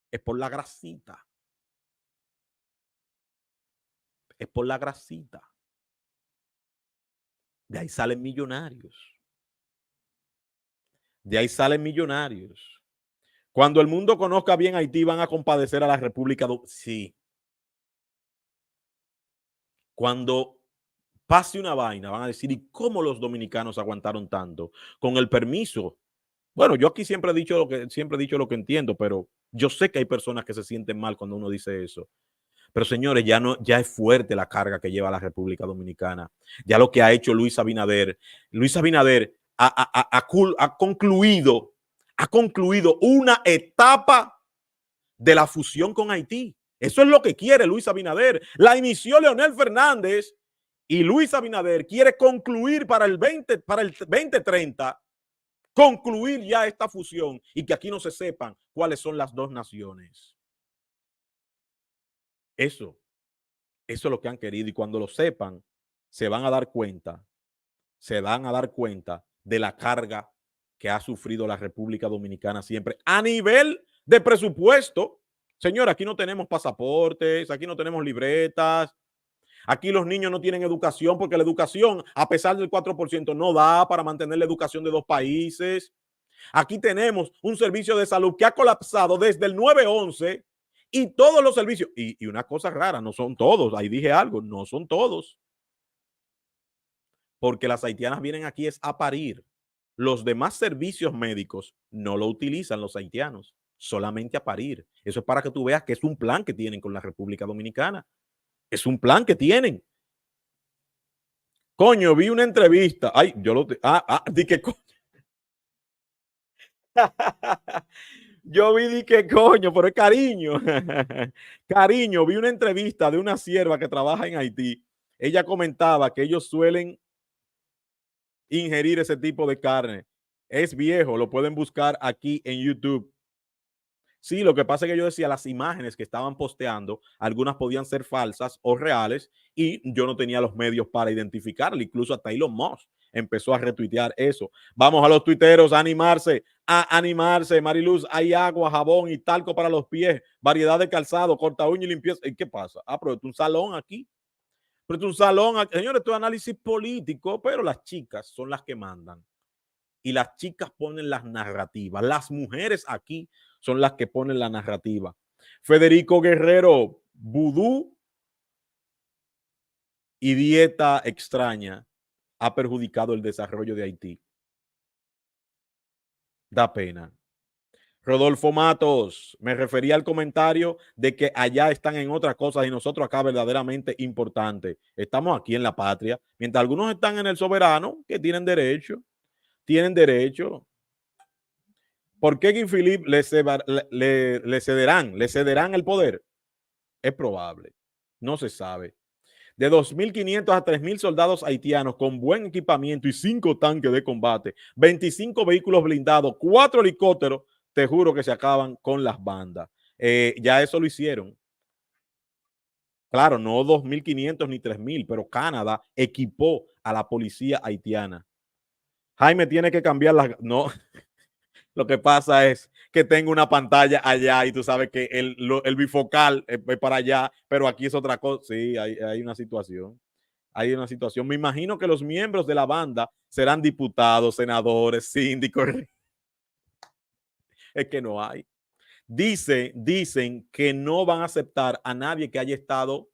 Es por la grasita. Es por la grasita. De ahí salen millonarios. De ahí salen millonarios. Cuando el mundo conozca bien Haití, van a compadecer a la República Dominicana. Sí. Cuando pase una vaina, van a decir, ¿y cómo los dominicanos aguantaron tanto? Con el permiso. Bueno, yo aquí siempre he dicho lo que entiendo, pero yo sé que hay personas que se sienten mal cuando uno dice eso. Pero señores, ya es fuerte la carga que lleva la República Dominicana. Ya lo que ha hecho Luis Abinader ha concluido una etapa de la fusión con Haití. Eso es lo que quiere Luis Abinader. La inició Leonel Fernández y Luis Abinader quiere concluir para el 2030, concluir ya esta fusión y que aquí no se sepan cuáles son las dos naciones. Eso es lo que han querido y cuando lo sepan se van a dar cuenta de la carga que ha sufrido la República Dominicana siempre a nivel de presupuesto. Señor, aquí no tenemos pasaportes, aquí no tenemos libretas, aquí los niños no tienen educación porque la educación, a pesar del 4%, no da para mantener la educación de dos países. Aquí tenemos un servicio de salud que ha colapsado desde el 9/11 y todos los servicios, y una cosa rara, no son todos, ahí dije algo, no son todos, porque las haitianas vienen aquí es a parir. Los demás servicios médicos no lo utilizan los haitianos, solamente a parir. Eso es para que tú veas que es un plan que tienen con la República Dominicana. Es un plan que tienen. Coño, vi una entrevista. Ay, yo lo... di que coño. Yo di que coño, pero es cariño. Cariño, vi una entrevista de una sierva que trabaja en Haití. Ella comentaba que ellos suelen ingerir ese tipo de carne. Es viejo, lo pueden buscar aquí en YouTube. Sí, lo que pasa es que yo decía las imágenes que estaban posteando, algunas podían ser falsas o reales y yo no tenía los medios para identificarlo. Incluso hasta Elon Musk empezó a retuitear eso. Vamos a los tuiteros a animarse. Mariluz, hay agua, jabón y talco para los pies, variedad de calzado, corta uña y limpieza. ¿Y qué pasa? Pero es un salón aquí. Pero es un salón, señores, esto es análisis político, pero las chicas son las que mandan. Y las chicas ponen las narrativas. Las mujeres aquí son las que ponen la narrativa. Federico Guerrero, vudú y dieta extraña ha perjudicado el desarrollo de Haití. Da pena. Rodolfo Matos, me refería al comentario de que allá están en otras cosas y nosotros acá verdaderamente importante. Estamos aquí en la patria, mientras algunos están en el soberano, que tienen derecho. ¿Por qué Guy Philippe le cederán el poder? Es probable, no se sabe. De 2.500 a 3.000 soldados haitianos con buen equipamiento y 5 tanques de combate, 25 vehículos blindados, 4 helicópteros, te juro que se acaban con las bandas. Ya eso lo hicieron. Claro, no 2.500 ni 3.000, pero Canadá equipó a la policía haitiana. Jaime tiene que cambiar las... No, lo que pasa es que tengo una pantalla allá y tú sabes que el bifocal es para allá, pero aquí es otra cosa. Sí, hay una situación. Hay una situación. Me imagino que los miembros de la banda serán diputados, senadores, síndicos. Es que no hay. Dicen que no van a aceptar a nadie que haya estado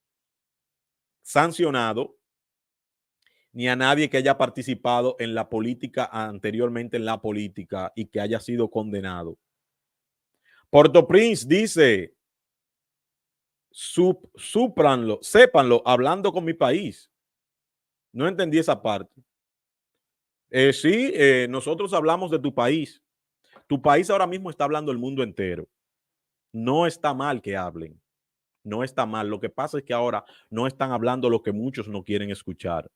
sancionado ni a nadie que haya participado en la política anteriormente en la política y que haya sido condenado. Port-au-Prince dice, súpranlo, sépanlo, hablando con mi país. No entendí esa parte. Sí, nosotros hablamos de tu país. Tu país ahora mismo está hablando el mundo entero. No está mal que hablen. No está mal. Lo que pasa es que ahora no están hablando lo que muchos no quieren escuchar.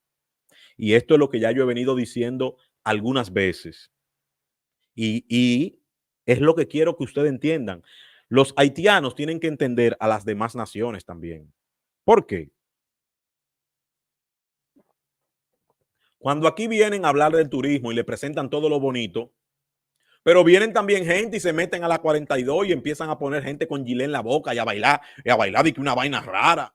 Y esto es lo que ya yo he venido diciendo algunas veces. Y es lo que quiero que ustedes entiendan. Los haitianos tienen que entender a las demás naciones también. ¿Por qué? Cuando aquí vienen a hablar del turismo y le presentan todo lo bonito, pero vienen también gente y se meten a la 42 y empiezan a poner gente con gilet en la boca y a bailar y que una vaina rara.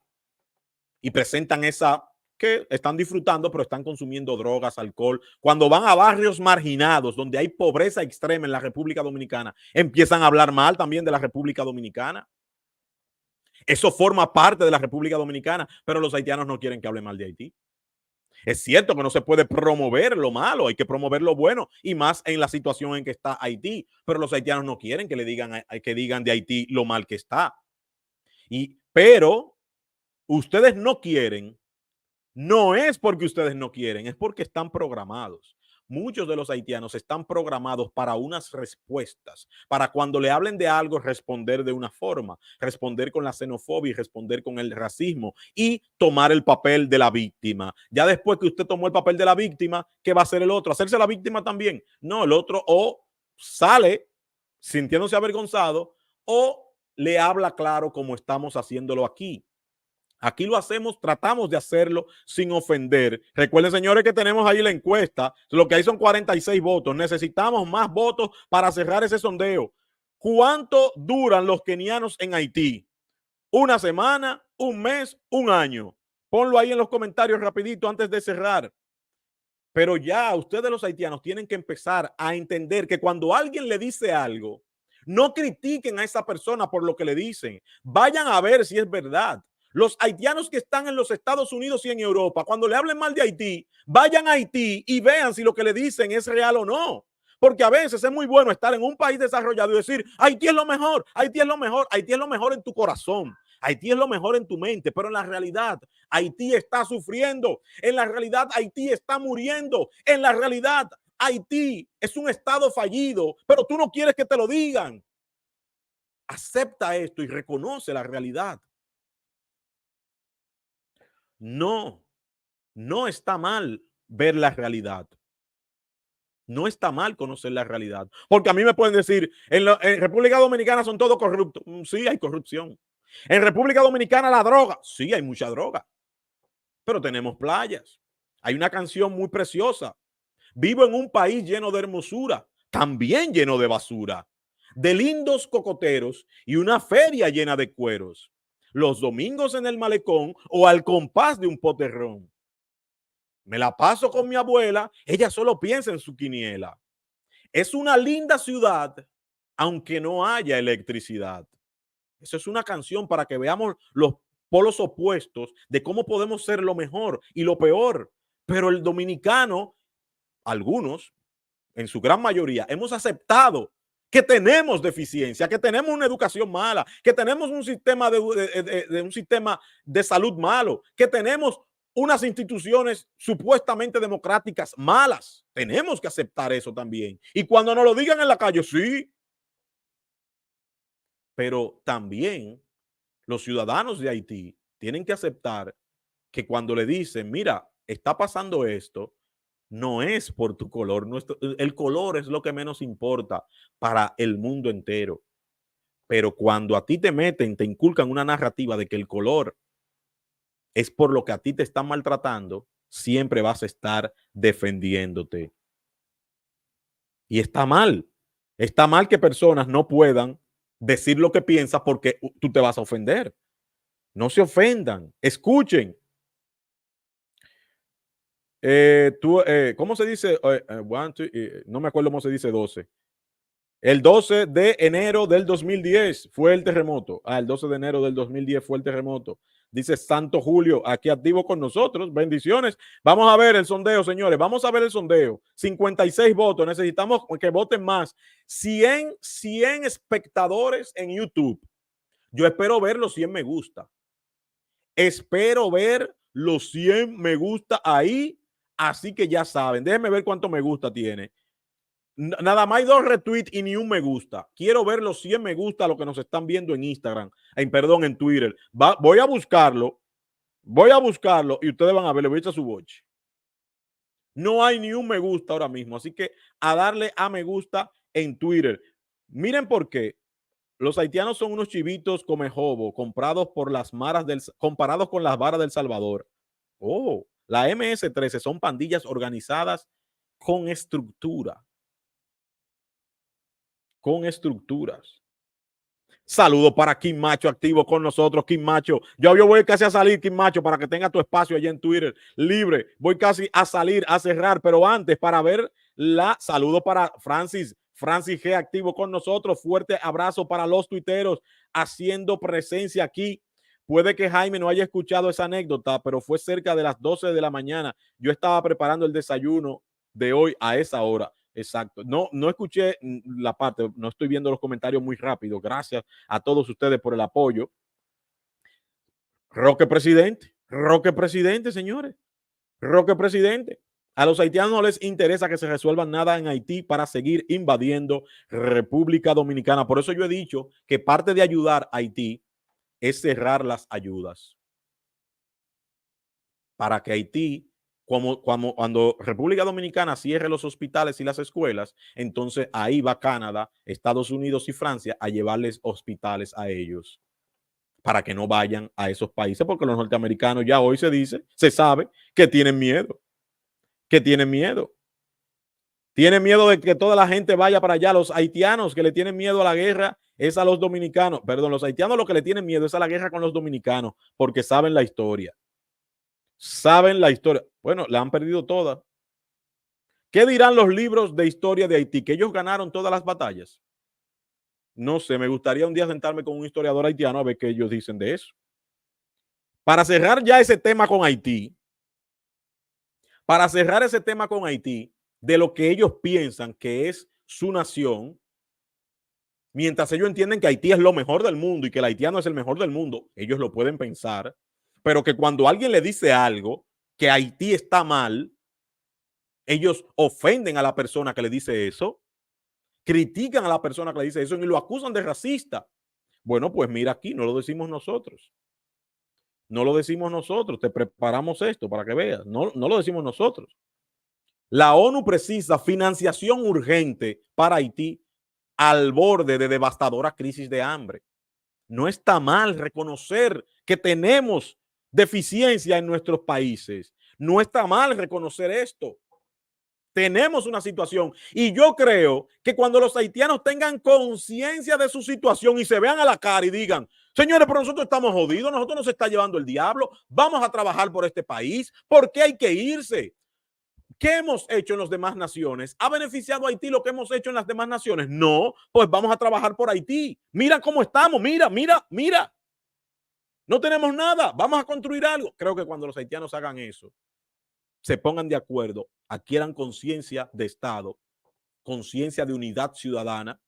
Y presentan esa que están disfrutando, pero están consumiendo drogas, alcohol. Cuando van a barrios marginados, donde hay pobreza extrema en la República Dominicana, empiezan a hablar mal también de la República Dominicana. Eso forma parte de la República Dominicana, pero los haitianos no quieren que hable mal de Haití. Es cierto que no se puede promover lo malo, hay que promover lo bueno y más en la situación en que está Haití, pero los haitianos no quieren que le digan de Haití lo mal que está. Pero ustedes no quieren. No es porque ustedes no quieren, es porque están programados. Muchos de los haitianos están programados para unas respuestas, para cuando le hablen de algo responder de una forma, responder con la xenofobia y responder con el racismo y tomar el papel de la víctima. Ya después que usted tomó el papel de la víctima, ¿qué va a hacer el otro? ¿Hacerse la víctima también? No, el otro o sale sintiéndose avergonzado o le habla claro como estamos haciéndolo aquí. Aquí lo hacemos, tratamos de hacerlo sin ofender. Recuerden, señores, que tenemos ahí la encuesta. Lo que hay son 46 votos. Necesitamos más votos para cerrar ese sondeo. ¿Cuánto duran los kenianos en Haití? ¿Una semana, un mes, un año? Ponlo ahí en los comentarios rapidito antes de cerrar. Pero ya ustedes los haitianos tienen que empezar a entender que cuando alguien le dice algo, no critiquen a esa persona por lo que le dicen. Vayan a ver si es verdad. Los haitianos que están en los Estados Unidos y en Europa, cuando le hablen mal de Haití, vayan a Haití y vean si lo que le dicen es real o no. Porque a veces es muy bueno estar en un país desarrollado y decir, Haití es lo mejor, Haití es lo mejor, Haití es lo mejor en tu corazón, Haití es lo mejor en tu mente, pero en la realidad Haití está sufriendo, en la realidad Haití está muriendo, en la realidad Haití es un estado fallido, pero tú no quieres que te lo digan. Acepta esto y reconoce la realidad. No, no está mal ver la realidad. No está mal conocer la realidad. Porque a mí me pueden decir, en República Dominicana son todos corruptos. Sí, hay corrupción. En República Dominicana la droga. Sí, hay mucha droga. Pero tenemos playas. Hay una canción muy preciosa. Vivo en un país lleno de hermosura, también lleno de basura, de lindos cocoteros y una feria llena de cueros. Los domingos en el malecón o al compás de un poterrón. Me la paso con mi abuela, ella solo piensa en su quiniela. Es una linda ciudad, aunque no haya electricidad. Eso es una canción para que veamos los polos opuestos de cómo podemos ser lo mejor y lo peor. Pero el dominicano, algunos, en su gran mayoría, hemos aceptado que tenemos deficiencia, que tenemos una educación mala, que tenemos un sistema un sistema de salud malo, que tenemos unas instituciones supuestamente democráticas malas. Tenemos que aceptar eso también. Y cuando nos lo digan en la calle, sí, pero también los ciudadanos de Haití tienen que aceptar que cuando le dicen, mira, está pasando esto, no es por tu color. El color es lo que menos importa para el mundo entero. Pero cuando a ti te meten, te inculcan una narrativa de que el color es por lo que a ti te están maltratando, siempre vas a estar defendiéndote. Y está mal. Está mal que personas no puedan decir lo que piensas porque tú te vas a ofender. No se ofendan, escuchen. ¿Cómo se dice? No me acuerdo cómo se dice 12. El 12 de enero del 2010 fue el terremoto. El 12 de enero del 2010 fue el terremoto. Dice Santo Julio, aquí activo con nosotros. Bendiciones. Vamos a ver el sondeo, señores. Vamos a ver el sondeo. 56 votos. Necesitamos que voten más. 100 espectadores en YouTube. Yo espero ver los 100 me gusta. Espero ver los 100 me gusta ahí. Así que ya saben. Déjenme ver cuánto me gusta tiene. Nada más hay 2 retweets y ni un me gusta. Quiero ver los 100 me gusta a los que nos están viendo en Instagram, en Twitter. Voy a buscarlo y ustedes van a ver, le voy a echar su boche. No hay ni un me gusta ahora mismo, así que a darle a me gusta en Twitter. Miren por qué. Los haitianos son unos chivitos come jobo comparados con las varas del Salvador. Oh, la MS-13 son pandillas organizadas con estructura. Con estructuras. Saludos para Kim Macho activo con nosotros, Kim Macho. Yo voy casi a salir, Kim Macho, para que tenga tu espacio allá en Twitter libre. Voy casi a salir, a cerrar, pero antes para ver saludo para Francis G activo con nosotros. Fuerte abrazo para los tuiteros haciendo presencia aquí. Puede que Jaime no haya escuchado esa anécdota, pero fue cerca de las 12 de la mañana. Yo estaba preparando el desayuno de hoy a esa hora. Exacto. No escuché la parte, no estoy viendo los comentarios muy rápido. Gracias a todos ustedes por el apoyo. Roque presidente, señores. Roque presidente. A los haitianos no les interesa que se resuelva nada en Haití para seguir invadiendo República Dominicana. Por eso yo he dicho que parte de ayudar a Haití es cerrar las ayudas. Para que Haití, cuando República Dominicana cierre los hospitales y las escuelas, entonces ahí va Canadá, Estados Unidos y Francia a llevarles hospitales a ellos para que no vayan a esos países, porque los norteamericanos ya hoy se sabe que tienen miedo, Tienen miedo de que toda la gente vaya para allá. Los haitianos que le tienen miedo a la guerra es a los dominicanos. Perdón, los haitianos lo que le tienen miedo es a la guerra con los dominicanos porque saben la historia. Bueno, la han perdido todas. ¿Qué dirán los libros de historia de Haití? ¿Que ellos ganaron todas las batallas? No sé, me gustaría un día sentarme con un historiador haitiano a ver qué ellos dicen de eso. Para cerrar ya ese tema con Haití, de lo que ellos piensan que es su nación, mientras ellos entienden que Haití es lo mejor del mundo y que el haitiano es el mejor del mundo, ellos lo pueden pensar, pero que cuando alguien le dice algo, que Haití está mal, ellos ofenden a la persona que le dice eso, critican a la persona que le dice eso y lo acusan de racista. Bueno, pues mira aquí, no lo decimos nosotros. No lo decimos nosotros, te preparamos esto para que veas. No lo decimos nosotros. La ONU precisa financiación urgente para Haití al borde de devastadora crisis de hambre. No está mal reconocer que tenemos deficiencia en nuestros países. No está mal reconocer esto. Tenemos una situación y yo creo que cuando los haitianos tengan conciencia de su situación y se vean a la cara y digan, señores, pero nosotros estamos jodidos, nosotros nos está llevando el diablo, vamos a trabajar por este país, ¿por qué hay que irse? ¿Qué hemos hecho en las demás naciones? ¿Ha beneficiado a Haití lo que hemos hecho en las demás naciones? No, pues vamos a trabajar por Haití. Mira cómo estamos, mira. No tenemos nada, vamos a construir algo. Creo que cuando los haitianos hagan eso, se pongan de acuerdo, adquieran conciencia de Estado, conciencia de unidad ciudadana.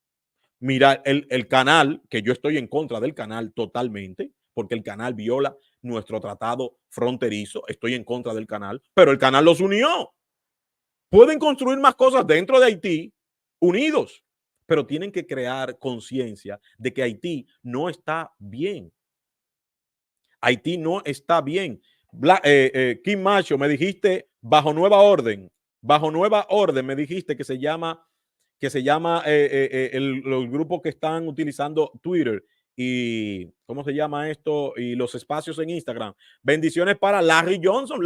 Mira el canal, que yo estoy en contra del canal totalmente, porque el canal viola nuestro tratado fronterizo, estoy en contra del canal, pero el canal los unió. Pueden construir más cosas dentro de Haití, unidos, pero tienen que crear conciencia de que Haití no está bien. Haití no está bien. Kim Macho, me dijiste bajo nueva orden, me dijiste que se llama los grupos que están utilizando Twitter y ¿cómo se llama esto? Y los espacios en Instagram. Bendiciones para Larry Johnson,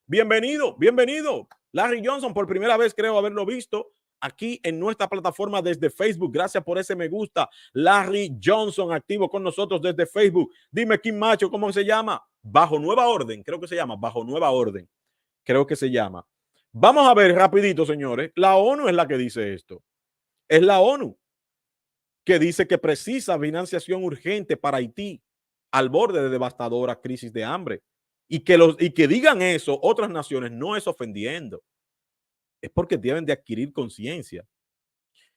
bienvenido. Larry Johnson, por primera vez creo haberlo visto aquí en nuestra plataforma desde Facebook. Gracias por ese me gusta. Larry Johnson, activo con nosotros desde Facebook. Dime, Kim Macho, ¿cómo se llama? Bajo Nueva Orden, creo que se llama. Bajo Nueva Orden, creo que se llama. Vamos a ver rapidito, señores. La ONU es la que dice esto. Es la ONU que dice que precisa financiación urgente para Haití al borde de devastadora crisis de hambre. Y que digan eso otras naciones no es ofendiendo. Es porque deben de adquirir conciencia.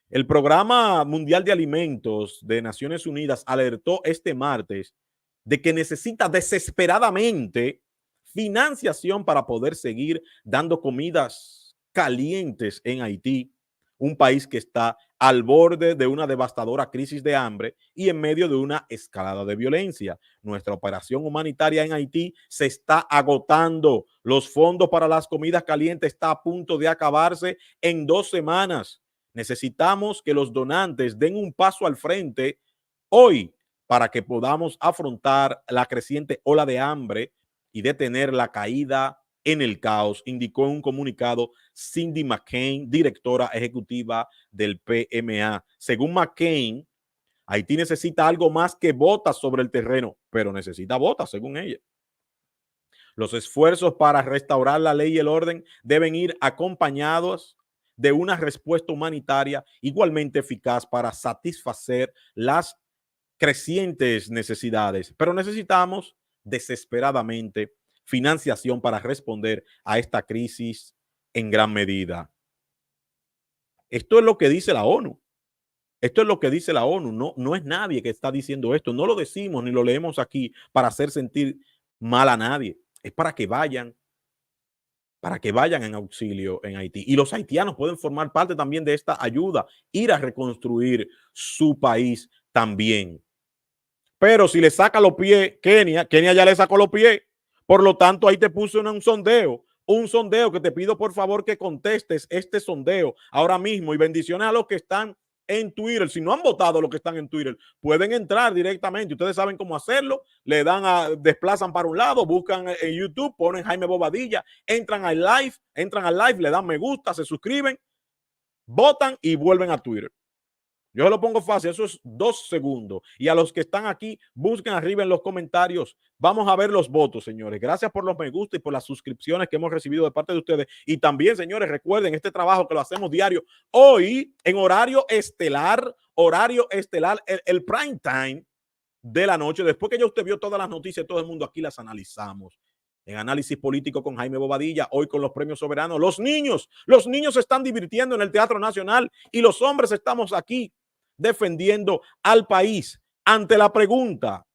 El Programa Mundial de Alimentos de Naciones Unidas alertó este martes de que necesita desesperadamente financiación para poder seguir dando comidas calientes en Haití, un país que está al borde de una devastadora crisis de hambre y en medio de una escalada de violencia. Nuestra operación humanitaria en Haití se está agotando. Los fondos para las comidas calientes está a punto de acabarse en 2 semanas. Necesitamos que los donantes den un paso al frente hoy para que podamos afrontar la creciente ola de hambre y detener la caída en el caos, indicó en un comunicado Cindy McCain, directora ejecutiva del PMA. Según McCain, Haití necesita algo más que botas sobre el terreno, pero necesita botas, según ella. Los esfuerzos para restaurar la ley y el orden deben ir acompañados de una respuesta humanitaria igualmente eficaz para satisfacer las crecientes necesidades, pero necesitamos desesperadamente financiación para responder a esta crisis en gran medida. Esto es lo que dice la ONU. Esto es lo que dice la ONU. No es nadie que está diciendo esto. No lo decimos ni lo leemos aquí para hacer sentir mal a nadie. Es para que vayan en auxilio en Haití. Y los haitianos pueden formar parte también de esta ayuda, ir a reconstruir su país también. Pero si le saca los pies Kenia ya le sacó los pies. Por lo tanto, ahí te puse un sondeo que te pido por favor que contestes este sondeo ahora mismo. Y bendiciones a los que están en Twitter. Si no han votado los que están en Twitter, pueden entrar directamente. Ustedes saben cómo hacerlo. Le dan desplazan para un lado, buscan en YouTube, ponen Jaime Bobadilla, entran al live, le dan me gusta, se suscriben, votan y vuelven a Twitter. Yo lo pongo fácil, eso es 2 segundos. Y a los que están aquí, busquen arriba en los comentarios. Vamos a ver los votos, señores. Gracias por los me gusta y por las suscripciones que hemos recibido de parte de ustedes. Y también, señores, recuerden este trabajo que lo hacemos diario. Hoy, en horario estelar, el prime time de la noche. Después que ya usted vio todas las noticias, todo el mundo aquí las analizamos. En análisis político con Jaime Bobadilla, hoy con los premios soberanos. Los niños se están divirtiendo en el Teatro Nacional y los hombres estamos aquí defendiendo al país ante la pregunta: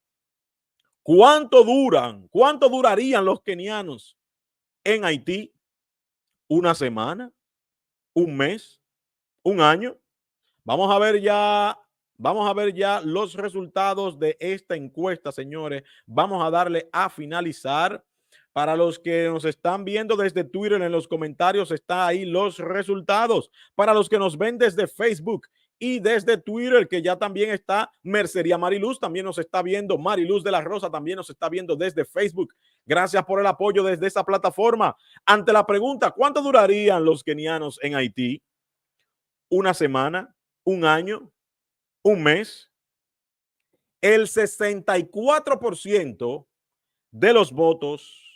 ¿cuánto durarían los kenianos en Haití? ¿Una semana? ¿Un mes? ¿Un año? Vamos a ver ya los resultados de esta encuesta, señores. Vamos a darle a finalizar. Para los que nos están viendo desde Twitter, en los comentarios está ahí los resultados. Para los que nos ven desde Facebook y desde Twitter, que ya también está Mercería Mariluz, también nos está viendo. Mariluz de la Rosa también nos está viendo desde Facebook. Gracias por el apoyo desde esa plataforma. Ante la pregunta, ¿cuánto durarían los kenianos en Haití? ¿Una semana? ¿Un año? ¿Un mes? El 64% de los votos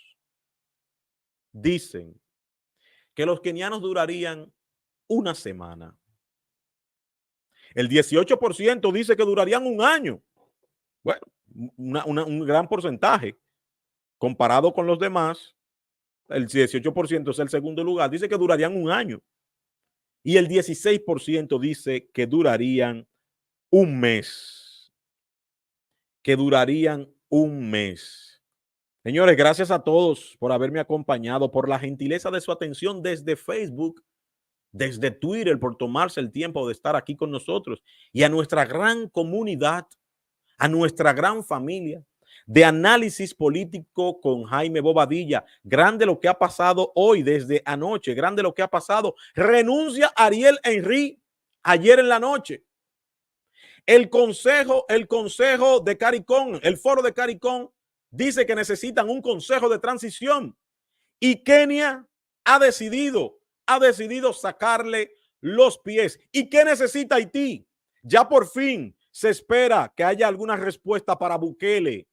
dicen que los kenianos durarían una semana. El 18% dice que durarían un año. Bueno, un gran porcentaje. Comparado con los demás, el 18% es el segundo lugar, dice que durarían un año. Y el 16% dice que durarían un mes. Señores, gracias a todos por haberme acompañado, por la gentileza de su atención desde Facebook, desde Twitter, por tomarse el tiempo de estar aquí con nosotros, y a nuestra gran comunidad, a nuestra gran familia de análisis político con Jaime Bobadilla. Grande lo que ha pasado hoy, desde anoche, grande lo que ha pasado. Renuncia Ariel Henry ayer en la noche. El consejo de CARICOM, el foro de CARICOM, dice que necesitan un consejo de transición y Kenia ha decidido sacarle los pies. ¿Y qué necesita Haití? Ya por fin se espera que haya alguna respuesta para Bukele,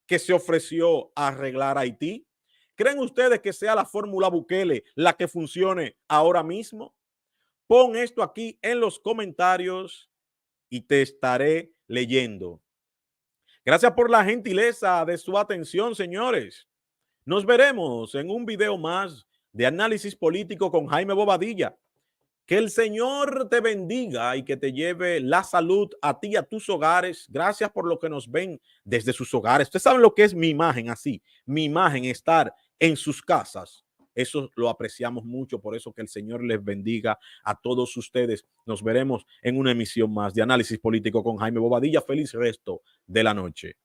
que se ofreció a arreglar Haití. ¿Creen ustedes que sea la fórmula Bukele la que funcione ahora mismo? Pon esto aquí en los comentarios y te estaré leyendo. Gracias por la gentileza de su atención, señores. Nos veremos en un video más de análisis político con Jaime Bobadilla. Que el Señor te bendiga y que te lleve la salud a ti y a tus hogares. Gracias por lo que nos ven desde sus hogares. Ustedes saben lo que es mi imagen así. Mi imagen, estar en sus casas. Eso lo apreciamos mucho. Por eso que el Señor les bendiga a todos ustedes. Nos veremos en una emisión más de análisis político con Jaime Bobadilla. Feliz resto de la noche.